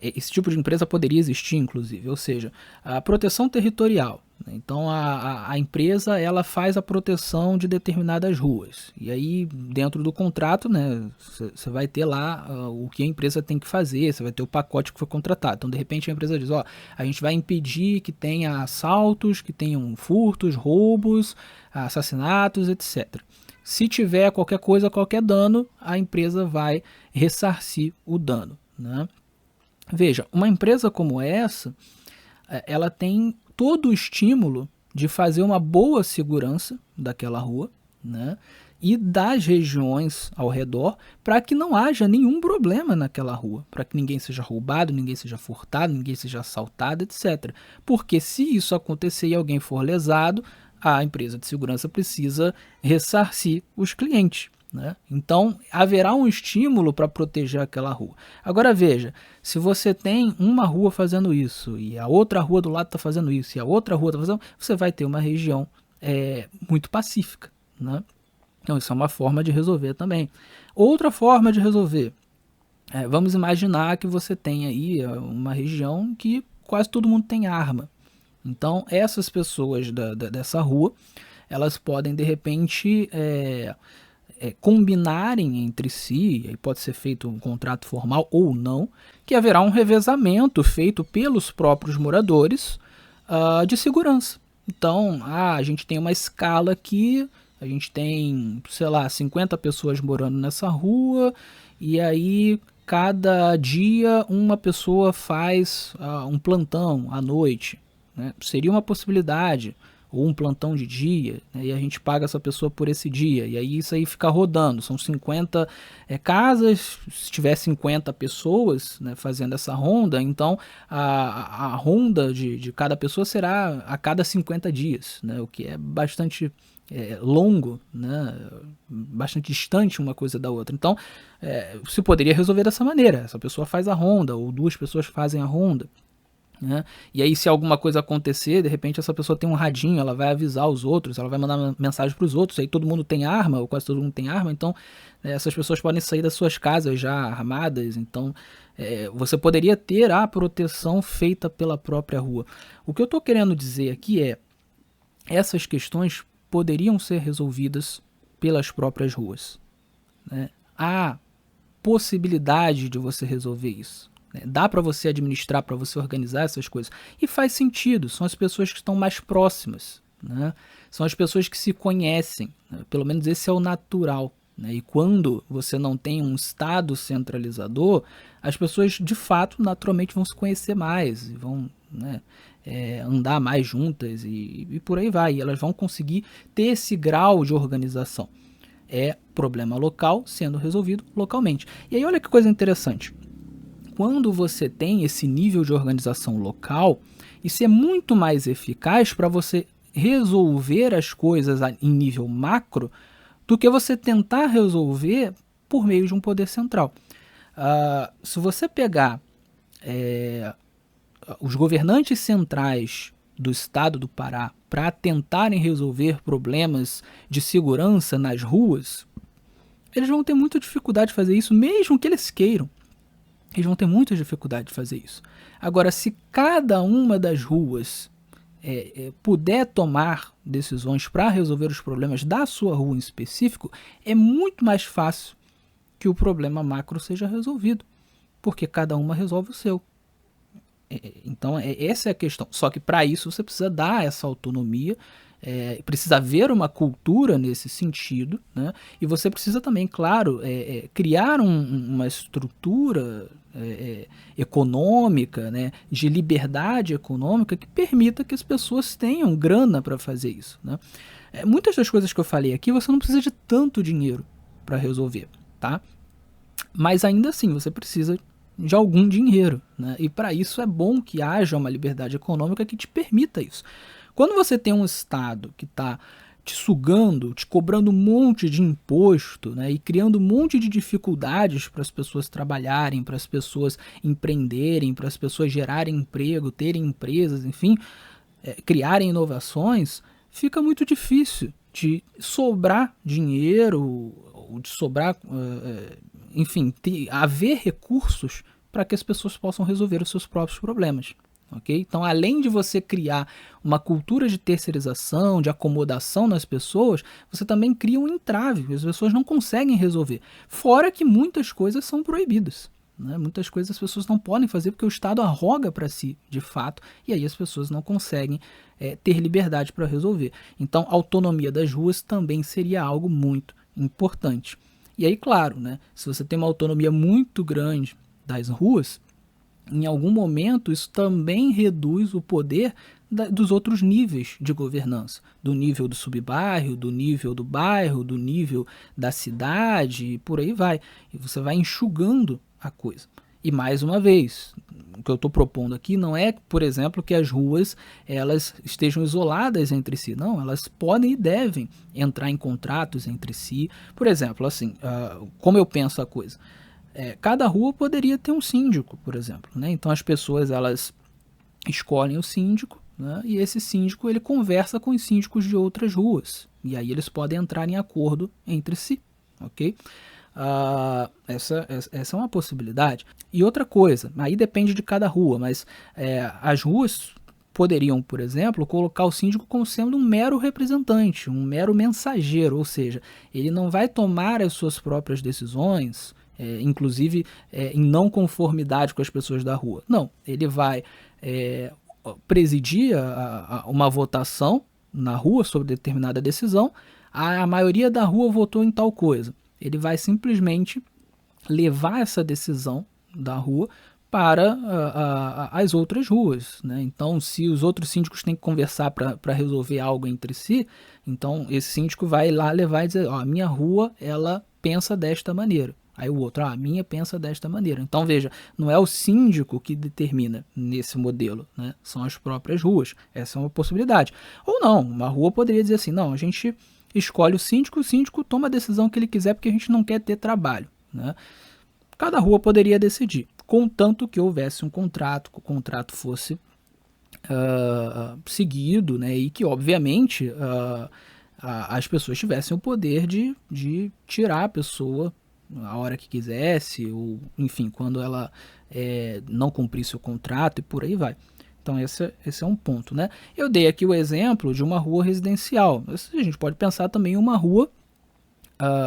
esse tipo de empresa poderia existir, inclusive, ou seja, a proteção territorial. Então a empresa ela faz a proteção de determinadas ruas. E aí, dentro do contrato, né, você vai ter lá o que a empresa tem que fazer, você vai ter o pacote que foi contratado. Então, de repente, a empresa diz, a gente vai impedir que tenha assaltos, que tenham furtos, roubos, assassinatos, etc. Se tiver qualquer coisa, qualquer dano, a empresa vai ressarcir o dano, né? Veja, uma empresa como essa, ela tem todo o estímulo de fazer uma boa segurança daquela rua, né? E das regiões ao redor, para que não haja nenhum problema naquela rua, para que ninguém seja roubado, ninguém seja furtado, ninguém seja assaltado, etc. Porque se isso acontecer e alguém for lesado, a empresa de segurança precisa ressarcir os clientes, né? Então, haverá um estímulo para proteger aquela rua. Agora veja, se você tem uma rua fazendo isso, e a outra rua do lado está fazendo isso, e a outra rua está fazendo, você vai ter uma região muito pacífica, né? Então, isso é uma forma de resolver também. Outra forma de resolver, vamos imaginar que você tem aí uma região que quase todo mundo tem arma. Então, essas pessoas dessa rua, elas podem, de repente, combinarem entre si, aí pode ser feito um contrato formal ou não, que haverá um revezamento feito pelos próprios moradores de segurança. Então, a gente tem uma escala aqui, a gente tem, sei lá, 50 pessoas morando nessa rua, e aí cada dia uma pessoa faz um plantão à noite, né? Seria uma possibilidade, ou um plantão de dia, né? E a gente paga essa pessoa por esse dia, e aí isso aí fica rodando, são 50 casas, se tiver 50 pessoas, né, fazendo essa ronda, então a ronda de cada pessoa será a cada 50 dias, né, o que é bastante longo, né, bastante distante uma coisa da outra. Então se poderia resolver dessa maneira, essa pessoa faz a ronda, ou duas pessoas fazem a ronda, né? E aí se alguma coisa acontecer, de repente essa pessoa tem um radinho, ela vai avisar os outros, ela vai mandar mensagem para os outros, aí todo mundo tem arma, ou quase todo mundo tem arma, então essas pessoas podem sair das suas casas já armadas, então você poderia ter a proteção feita pela própria rua. O que eu estou querendo dizer aqui essas questões poderiam ser resolvidas pelas próprias ruas, né? Há possibilidade de você resolver isso. Dá para você administrar, para você organizar essas coisas. E faz sentido, são as pessoas que estão mais próximas, né? São as pessoas que se conhecem, né? Pelo menos esse é o natural, né? E quando você não tem um Estado centralizador, as pessoas de fato, naturalmente, vão se conhecer mais, e vão, né, andar mais juntas e por aí vai. E elas vão conseguir ter esse grau de organização. É problema local sendo resolvido localmente. E aí olha que coisa interessante. Quando você tem esse nível de organização local, isso é muito mais eficaz para você resolver as coisas em nível macro do que você tentar resolver por meio de um poder central. Se você pegar os governantes centrais do estado do Pará para tentarem resolver problemas de segurança nas ruas, eles vão ter muita dificuldade de fazer isso, mesmo que eles queiram. Eles vão ter muita dificuldade de fazer isso. Agora, se cada uma das ruas puder tomar decisões para resolver os problemas da sua rua em específico, é muito mais fácil que o problema macro seja resolvido, porque cada uma resolve o seu. Então, essa é a questão. Só que para isso você precisa dar essa autonomia, precisa haver uma cultura nesse sentido, né? E você precisa também, claro, criar uma estrutura econômica, né, de liberdade econômica que permita que as pessoas tenham grana para fazer isso, né? Muitas das coisas que eu falei aqui você não precisa de tanto dinheiro para resolver, tá? Mas ainda assim você precisa de algum dinheiro, né? E para isso é bom que haja uma liberdade econômica que te permita isso. Quando você tem um Estado que está te sugando, te cobrando um monte de imposto, né, e criando um monte de dificuldades para as pessoas trabalharem, para as pessoas empreenderem, para as pessoas gerarem emprego, terem empresas, enfim, criarem inovações, fica muito difícil de sobrar dinheiro, ou de sobrar, enfim, haver recursos para que as pessoas possam resolver os seus próprios problemas. Okay? Então, além de você criar uma cultura de terceirização, de acomodação nas pessoas, você também cria um entrave, as pessoas não conseguem resolver. Fora que muitas coisas são proibidas. Né? Muitas coisas as pessoas não podem fazer porque o Estado arroga para si, de fato, e aí as pessoas não conseguem ter liberdade para resolver. Então, a autonomia das ruas também seria algo muito importante. E aí, claro, né, se você tem uma autonomia muito grande das ruas, em algum momento isso também reduz o poder dos outros níveis de governança, do nível do subbairro, do nível do bairro, do nível da cidade, e por aí vai. E você vai enxugando a coisa. E mais uma vez, o que eu estou propondo aqui não é, por exemplo, que as ruas elas estejam isoladas entre si. Não, elas podem e devem entrar em contratos entre si. Por exemplo, assim, como eu penso a coisa? Cada rua poderia ter um síndico, por exemplo. Né? Então as pessoas elas escolhem o síndico, né? E esse síndico ele conversa com os síndicos de outras ruas. E aí eles podem entrar em acordo entre si. Ok? Essa é uma possibilidade. E outra coisa, aí depende de cada rua, mas as ruas poderiam, por exemplo, colocar o síndico como sendo um mero representante, um mero mensageiro, ou seja, ele não vai tomar as suas próprias decisões, inclusive em não conformidade com as pessoas da rua. Não, ele vai presidir uma votação na rua sobre determinada decisão, a maioria da rua votou em tal coisa. Ele vai simplesmente levar essa decisão da rua para as outras ruas. Né? Então, se os outros síndicos têm que conversar para resolver algo entre si, então esse síndico vai lá levar e dizer, a minha rua ela pensa desta maneira. Aí o outro, a minha pensa desta maneira. Então, veja, não é o síndico que determina nesse modelo, né? São as próprias ruas. Essa é uma possibilidade. Ou não, uma rua poderia dizer assim, não, a gente escolhe o síndico toma a decisão que ele quiser porque a gente não quer ter trabalho. Né? Cada rua poderia decidir, contanto que houvesse um contrato, que o contrato fosse seguido, né? E que, obviamente, as pessoas tivessem o poder de tirar a pessoa a hora que quisesse, ou enfim, quando ela não cumprisse o contrato e por aí vai. Então esse é um ponto, né? Eu dei aqui o exemplo de uma rua residencial. A gente pode pensar também em uma rua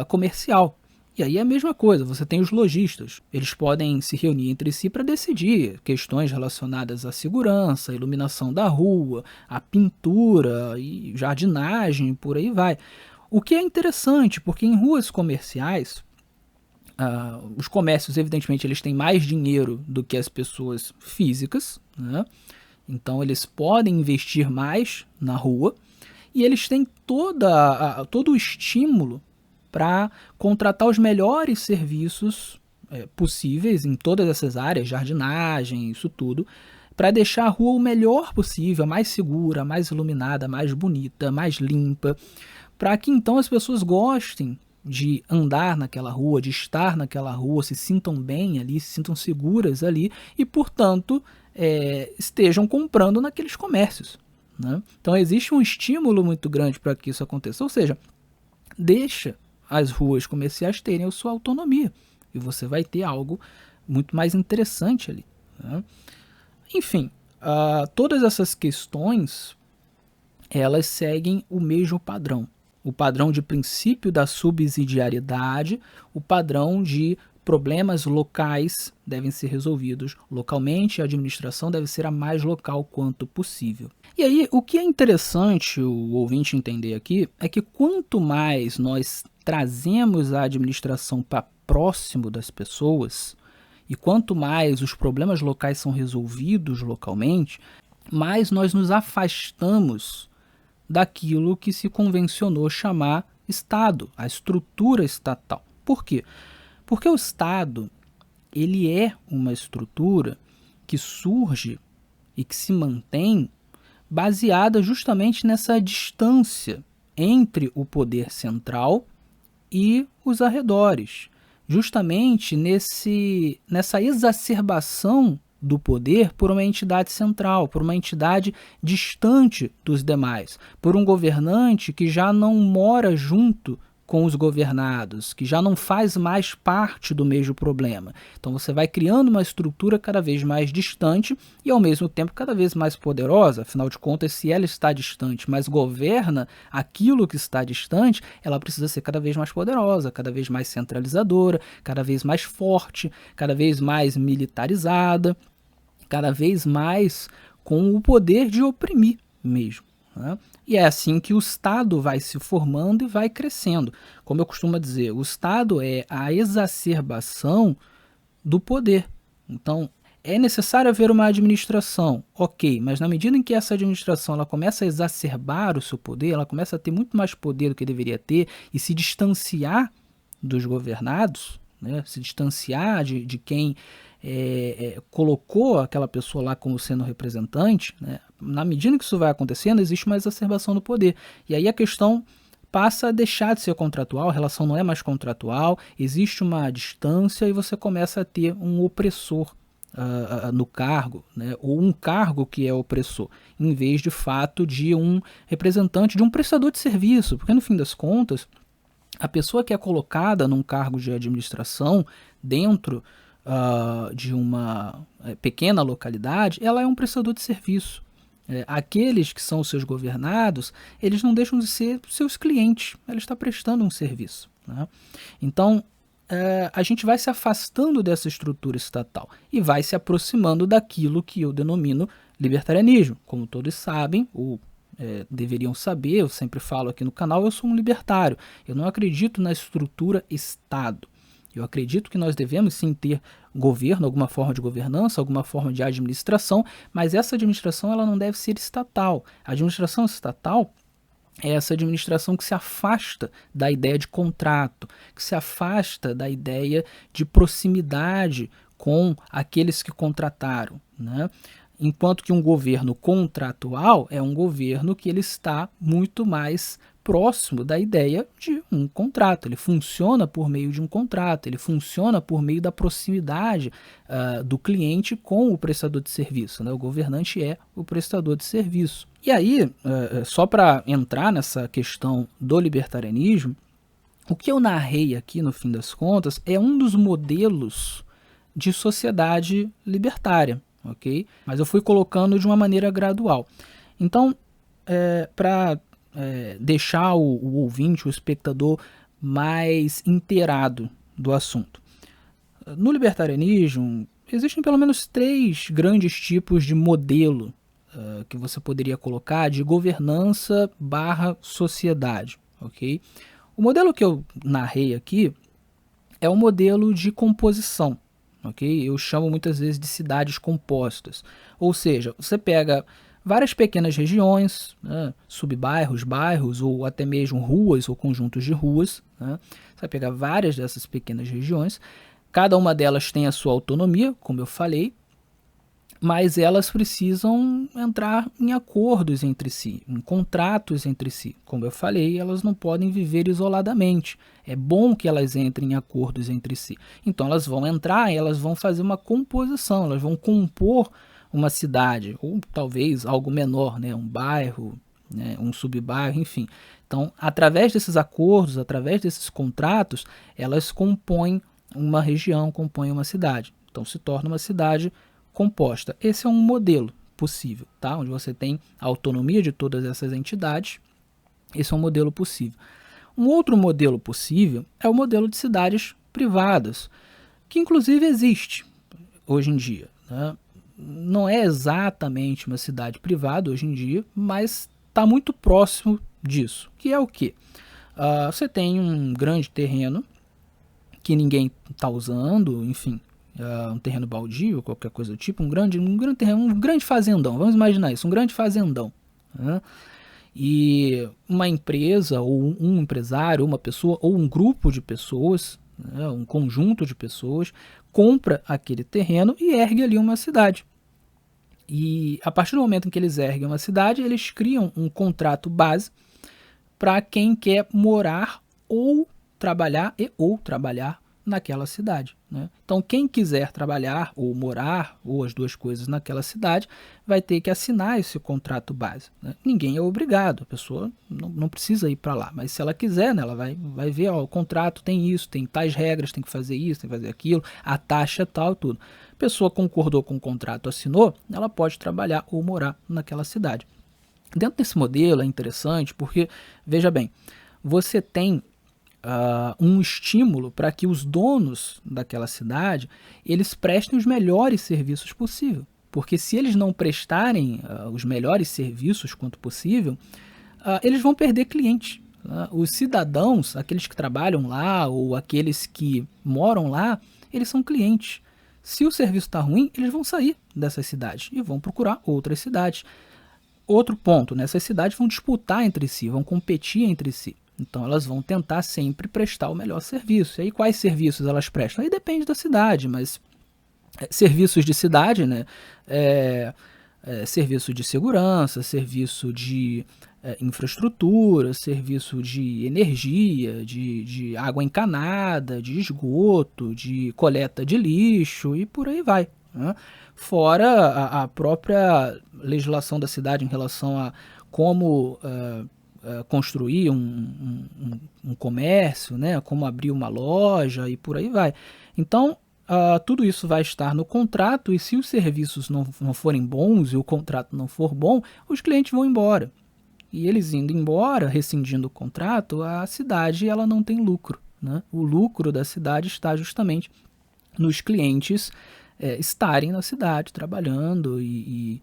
comercial. E aí é a mesma coisa, você tem os lojistas. Eles podem se reunir entre si para decidir questões relacionadas à segurança, à iluminação da rua, à pintura e jardinagem, por aí vai. O que é interessante, porque em ruas comerciais, os comércios, evidentemente, eles têm mais dinheiro do que as pessoas físicas, né? Então eles podem investir mais na rua e eles têm todo o estímulo para contratar os melhores serviços possíveis em todas essas áreas, jardinagem, isso tudo, para deixar a rua o melhor possível, mais segura, mais iluminada, mais bonita, mais limpa, para que então as pessoas gostem de andar naquela rua, de estar naquela rua, se sintam bem ali, se sintam seguras ali e, portanto, estejam comprando naqueles comércios. Né? Então existe um estímulo muito grande para que isso aconteça, ou seja, deixa as ruas comerciais terem a sua autonomia e você vai ter algo muito mais interessante ali. Né? Enfim, todas essas questões elas seguem o mesmo padrão. O padrão de princípio da subsidiariedade, o padrão de problemas locais devem ser resolvidos localmente, a administração deve ser a mais local quanto possível. E aí, o que é interessante o ouvinte entender aqui é que quanto mais nós trazemos a administração para próximo das pessoas, e quanto mais os problemas locais são resolvidos localmente, mais nós nos afastamos daquilo que se convencionou chamar Estado, a estrutura estatal. Por quê? Porque o Estado ele é uma estrutura que surge e que se mantém baseada justamente nessa distância entre o poder central e os arredores, justamente nessa exacerbação do poder por uma entidade central, por uma entidade distante dos demais, por um governante que já não mora junto com os governados, que já não faz mais parte do mesmo problema. Então você vai criando uma estrutura cada vez mais distante e ao mesmo tempo cada vez mais poderosa. Afinal de contas, se ela está distante, mas governa aquilo que está distante, ela precisa ser cada vez mais poderosa, cada vez mais centralizadora, cada vez mais forte, cada vez mais militarizada, cada vez mais com o poder de oprimir mesmo, né? E é assim que o Estado vai se formando e vai crescendo. Como eu costumo dizer, o Estado é a exacerbação do poder. Então, é necessário haver uma administração, ok, mas na medida em que essa administração ela começa a exacerbar o seu poder, ela começa a ter muito mais poder do que deveria ter e se distanciar dos governados, né, se distanciar de quem colocou aquela pessoa lá como sendo representante, né, na medida que isso vai acontecendo, existe uma exacerbação do poder. E aí a questão passa a deixar de ser contratual, a relação não é mais contratual, existe uma distância e você começa a ter um opressor no cargo, né, ou um cargo que é opressor, em vez de fato de um representante, de um prestador de serviço, porque no fim das contas, a pessoa que é colocada num cargo de administração dentro de uma pequena localidade, ela é um prestador de serviço. Aqueles que são os seus governados, eles não deixam de ser seus clientes, ela está prestando um serviço, né? Então, a gente vai se afastando dessa estrutura estatal e vai se aproximando daquilo que eu denomino libertarianismo. Como todos sabem, ou deveriam saber, eu sempre falo aqui no canal, eu sou um libertário. Eu não acredito na estrutura Estado. Eu acredito que nós devemos sim ter governo, alguma forma de governança, alguma forma de administração, mas essa administração ela não deve ser estatal. A administração estatal é essa administração que se afasta da ideia de contrato, que se afasta da ideia de proximidade com aqueles que contrataram, né? Enquanto que um governo contratual é um governo que ele está muito mais próximo da ideia de um contrato. Ele funciona por meio de um contrato, ele funciona por meio da proximidade do cliente com o prestador de serviço, né? O governante é o prestador de serviço. E aí, só para entrar nessa questão do libertarianismo, o que eu narrei aqui, no fim das contas, é um dos modelos de sociedade libertária, ok? Mas eu fui colocando de uma maneira gradual. Então, para deixar o ouvinte, o espectador, mais inteirado do assunto. No libertarianismo, existem pelo menos 3 grandes tipos de modelo que você poderia colocar de governança / sociedade, ok? O modelo que eu narrei aqui é o modelo de composição, ok? Eu chamo muitas vezes de cidades compostas, ou seja, você pega várias pequenas regiões, né, subbairros, bairros ou até mesmo ruas ou conjuntos de ruas, né? Você vai pegar várias dessas pequenas regiões, cada uma delas tem a sua autonomia, como eu falei, mas elas precisam entrar em acordos entre si, em contratos entre si. Como eu falei, elas não podem viver isoladamente. É bom que elas entrem em acordos entre si. Então elas vão entrar e elas vão fazer uma composição, elas vão compor uma cidade, ou talvez algo menor, né? Um bairro, né? Um subbairro, enfim. Então, através desses acordos, através desses contratos, elas compõem uma região, compõem uma cidade. Então se torna uma cidade composta. Esse é um modelo possível, tá? Onde você tem a autonomia de todas essas entidades. Esse é um modelo possível. Um outro modelo possível é o modelo de cidades privadas, que inclusive existe hoje em dia, né? Não é exatamente uma cidade privada hoje em dia, mas está muito próximo disso. Que é o quê? Você tem um grande terreno que ninguém está usando, enfim, um terreno baldio, qualquer coisa do tipo, um grande terreno, um grande fazendão, vamos imaginar isso, um grande fazendão, né? E uma empresa, ou um empresário, uma pessoa, ou um grupo de pessoas, né, um conjunto de pessoas, compra aquele terreno e ergue ali uma cidade. E a partir do momento em que eles erguem uma cidade, eles criam um contrato base para quem quer morar ou trabalhar naquela cidade, né? Então, quem quiser trabalhar ou morar, ou as duas coisas naquela cidade, vai ter que assinar esse contrato base, né? Ninguém é obrigado, a pessoa não precisa ir para lá, mas se ela quiser, né, ela vai ver, ó, o contrato tem isso, tem tais regras, tem que fazer isso, tem que fazer aquilo, a taxa tal, tudo. A pessoa concordou com o contrato, assinou, ela pode trabalhar ou morar naquela cidade. Dentro desse modelo é interessante porque, veja bem, você tem um estímulo para que os donos daquela cidade eles prestem os melhores serviços possível. Porque se eles não prestarem os melhores serviços quanto possível, eles vão perder clientes. Os cidadãos, aqueles que trabalham lá ou aqueles que moram lá, eles são clientes. Se o serviço está ruim, eles vão sair dessas cidades e vão procurar outras cidades. Outro ponto, né? Essas cidades vão disputar entre si, vão competir entre si. Então elas vão tentar sempre prestar o melhor serviço. E aí quais serviços elas prestam? Aí depende da cidade, mas serviços de cidade, né? Serviço de segurança, serviço de infraestrutura, serviço de energia, de água encanada, de esgoto, de coleta de lixo e por aí vai, né? Fora a própria legislação da cidade em relação a como construir um comércio, né? Como abrir uma loja e por aí vai. Então, tudo isso vai estar no contrato e se os serviços não forem bons e o contrato não for bom, os clientes vão embora. E eles indo embora, rescindindo o contrato, a cidade ela não tem lucro, né? O lucro da cidade está justamente nos clientes estarem na cidade, trabalhando e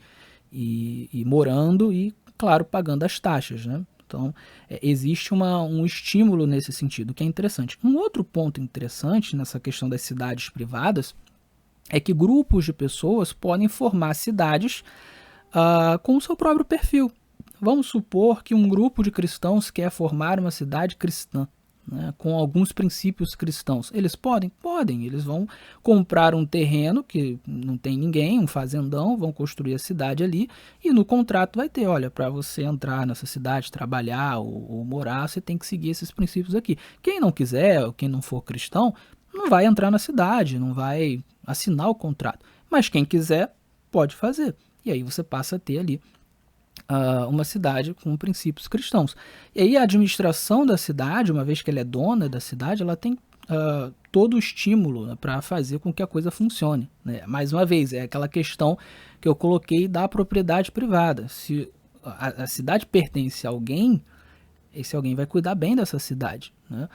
morando e, claro, pagando as taxas, né? Então, existe um estímulo nesse sentido, que é interessante. Um outro ponto interessante nessa questão das cidades privadas é que grupos de pessoas podem formar cidades com o seu próprio perfil. Vamos supor que um grupo de cristãos quer formar uma cidade cristã, né, com alguns princípios cristãos. Eles podem? Podem. Eles vão comprar um terreno que não tem ninguém, um fazendão, vão construir a cidade ali e no contrato vai ter, olha, para você entrar nessa cidade, trabalhar ou morar, você tem que seguir esses princípios aqui. Quem não quiser, ou quem não for cristão, não vai entrar na cidade, não vai assinar o contrato. Mas quem quiser, pode fazer. E aí você passa a ter ali uma cidade com princípios cristãos. E aí a administração da cidade, uma vez que ela é dona da cidade, ela tem todo o estímulo, né, para fazer com que a coisa funcione, né? Mais uma vez, é aquela questão que eu coloquei da propriedade privada. Se a cidade pertence a alguém, esse alguém vai cuidar bem dessa cidade, né?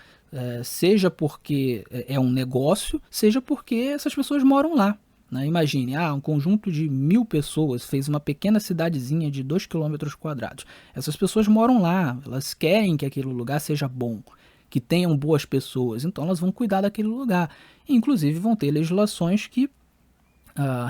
Seja porque é um negócio, seja porque essas pessoas moram lá. Né? Imagine, um conjunto de 1.000 pessoas fez uma pequena cidadezinha de 2 km². Essas pessoas moram lá, elas querem que aquele lugar seja bom, que tenham boas pessoas, então elas vão cuidar daquele lugar. E, inclusive vão ter legislações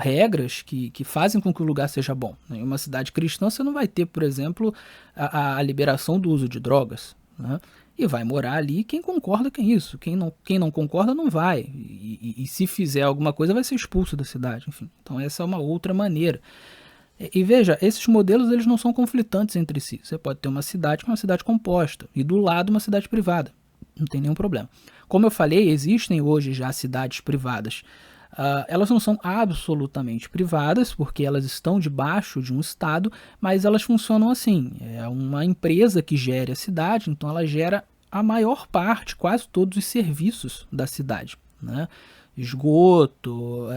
regras que fazem com que o lugar seja bom. Em uma cidade cristã você não vai ter, por exemplo, a liberação do uso de drogas, né? E vai morar ali quem concorda com isso. Quem não concorda não vai. E se fizer alguma coisa vai ser expulso da cidade. Enfim, então essa é uma outra maneira. E veja, esses modelos eles não são conflitantes entre si. Você pode ter uma cidade com uma cidade composta e do lado uma cidade privada. Não tem nenhum problema. Como eu falei, existem hoje já cidades privadas. Elas não são absolutamente privadas, porque elas estão debaixo de um Estado, mas elas funcionam assim. É uma empresa que gera a cidade, então ela gera a maior parte, quase todos os serviços da cidade, né? Esgoto,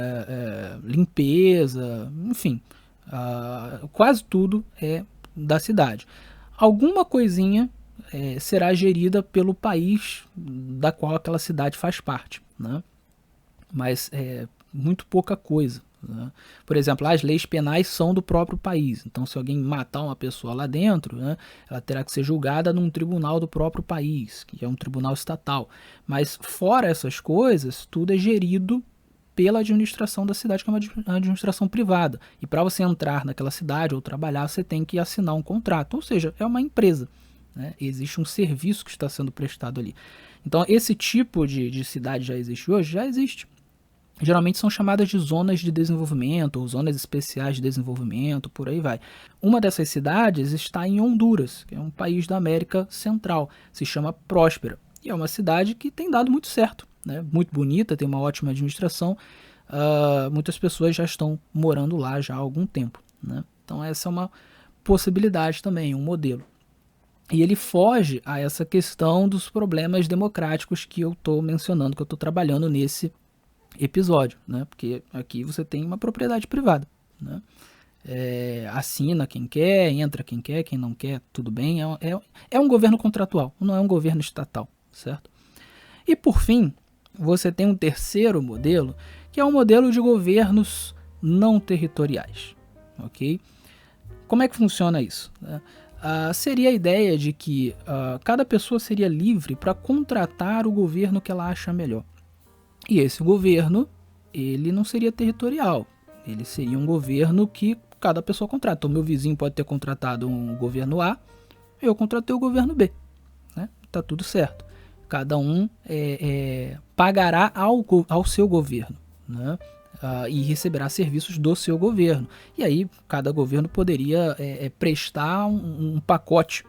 limpeza, enfim, quase tudo é da cidade. Alguma coisinha será gerida pelo país da qual aquela cidade faz parte, né? Mas muito pouca coisa, né? Por exemplo, as leis penais são do próprio país. Então, se alguém matar uma pessoa lá dentro, né, ela terá que ser julgada num tribunal do próprio país, que é um tribunal estatal. Mas, fora essas coisas, tudo é gerido pela administração da cidade, que é uma administração privada. E para você entrar naquela cidade ou trabalhar, você tem que assinar um contrato. Ou seja, é uma empresa, né? Existe um serviço que está sendo prestado ali. Então, esse tipo de cidade já existe hoje? Já existe. Geralmente são chamadas de zonas de desenvolvimento ou zonas especiais de desenvolvimento, por aí vai. Uma dessas cidades está em Honduras, que é um país da América Central, se chama Próspera. E é uma cidade que tem dado muito certo, né, muito bonita, tem uma ótima administração, muitas pessoas já estão morando lá já há algum tempo, né? Então essa é uma possibilidade também, um modelo. E ele foge a essa questão dos problemas democráticos que eu estou mencionando, que eu estou trabalhando nesse episódio, né? Porque aqui você tem uma propriedade privada, né? Assina quem quer, entra quem não quer, tudo bem. É um governo contratual, não é um governo estatal, certo? E por fim, você tem um terceiro modelo, que é um modelo de governos não territoriais, ok? Como é que funciona isso? Seria a ideia de que cada pessoa seria livre para contratar o governo que ela acha melhor. E esse governo, ele não seria territorial, ele seria um governo que cada pessoa contrata. Então, meu vizinho pode ter contratado um governo A, eu contratei o governo B, né? Tá tudo certo. Cada um pagará ao seu governo, né? E receberá serviços do seu governo. E aí, cada governo poderia prestar um pacote,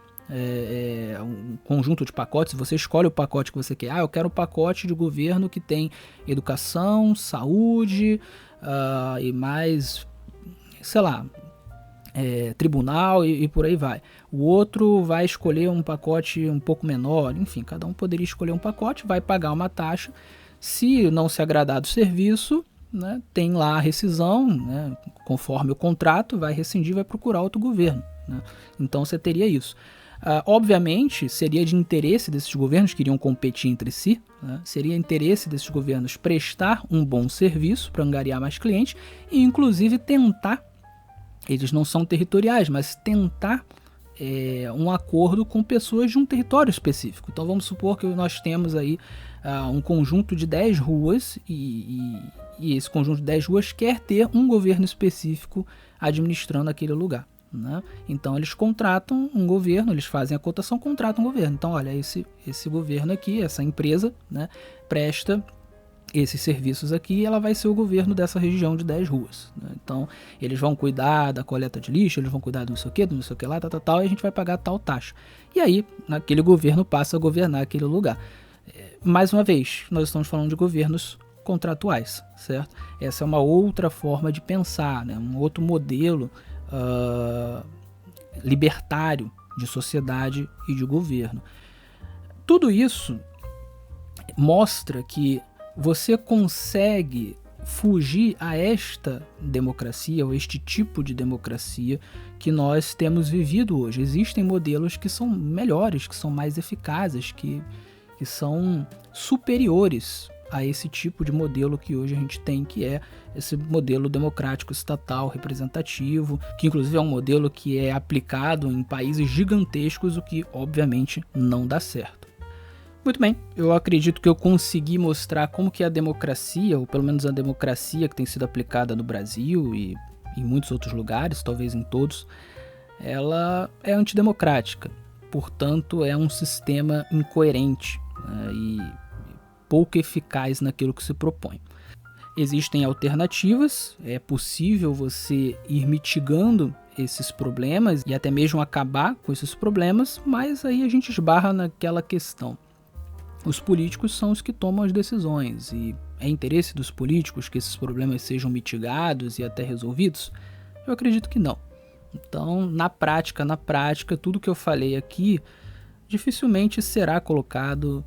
um conjunto de pacotes. Você escolhe o pacote que você quer. Eu quero um pacote de governo que tem educação, saúde e mais, sei lá, tribunal e por aí vai. O outro vai escolher um pacote um pouco menor. Enfim, cada um poderia escolher um pacote, vai pagar uma taxa. Se não se agradar do serviço, né, tem lá a rescisão, né, conforme o contrato, vai rescindir, vai procurar outro governo, né? Então você teria isso. Obviamente, seria de interesse desses governos que iriam competir entre si, né? Seria interesse desses governos prestar um bom serviço para angariar mais clientes e, inclusive, tentar, eles não são territoriais, mas tentar um acordo com pessoas de um território específico. Então vamos supor que nós temos aí um conjunto de 10 ruas e esse conjunto de 10 ruas quer ter um governo específico administrando aquele lugar, né? Então eles contratam um governo, eles fazem a cotação, contratam um governo. Então olha, esse governo aqui, essa empresa, né, presta esses serviços aqui, ela vai ser o governo dessa região de 10 ruas, né? Então eles vão cuidar da coleta de lixo, eles vão cuidar do não sei o que lá, tal, e a gente vai pagar tal taxa. E aí aquele governo passa a governar aquele lugar. Mais uma vez, nós estamos falando de governos contratuais, certo? Essa é uma outra forma de pensar, né? Um outro modelo libertário de sociedade e de governo. Tudo isso mostra que você consegue fugir a esta democracia, ou este tipo de democracia que nós temos vivido hoje. Existem modelos que são melhores, que são mais eficazes, que são superiores a esse tipo de modelo que hoje a gente tem, que é esse modelo democrático estatal representativo, que inclusive é um modelo que é aplicado em países gigantescos, o que obviamente não dá certo. Muito bem, eu acredito que eu consegui mostrar como que a democracia, ou pelo menos a democracia que tem sido aplicada no Brasil e em muitos outros lugares, talvez em todos, ela é antidemocrática, portanto é um sistema incoerente, né, e pouco eficaz naquilo que se propõe. Existem alternativas, é possível você ir mitigando esses problemas e até mesmo acabar com esses problemas, mas aí a gente esbarra naquela questão. Os políticos são os que tomam as decisões e é interesse dos políticos que esses problemas sejam mitigados e até resolvidos? Eu acredito que não. Então, na prática, tudo que eu falei aqui dificilmente será colocado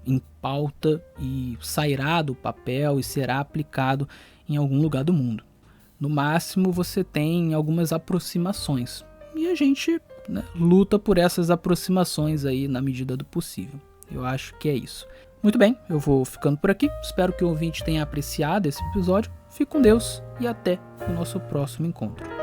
em pauta e sairá do papel e será aplicado em algum lugar do mundo. No máximo, você tem algumas aproximações e a gente, né, luta por essas aproximações aí na medida do possível. Eu acho que é isso. Muito bem, eu vou ficando por aqui. Espero que o ouvinte tenha apreciado esse episódio. Fique com Deus e até o nosso próximo encontro.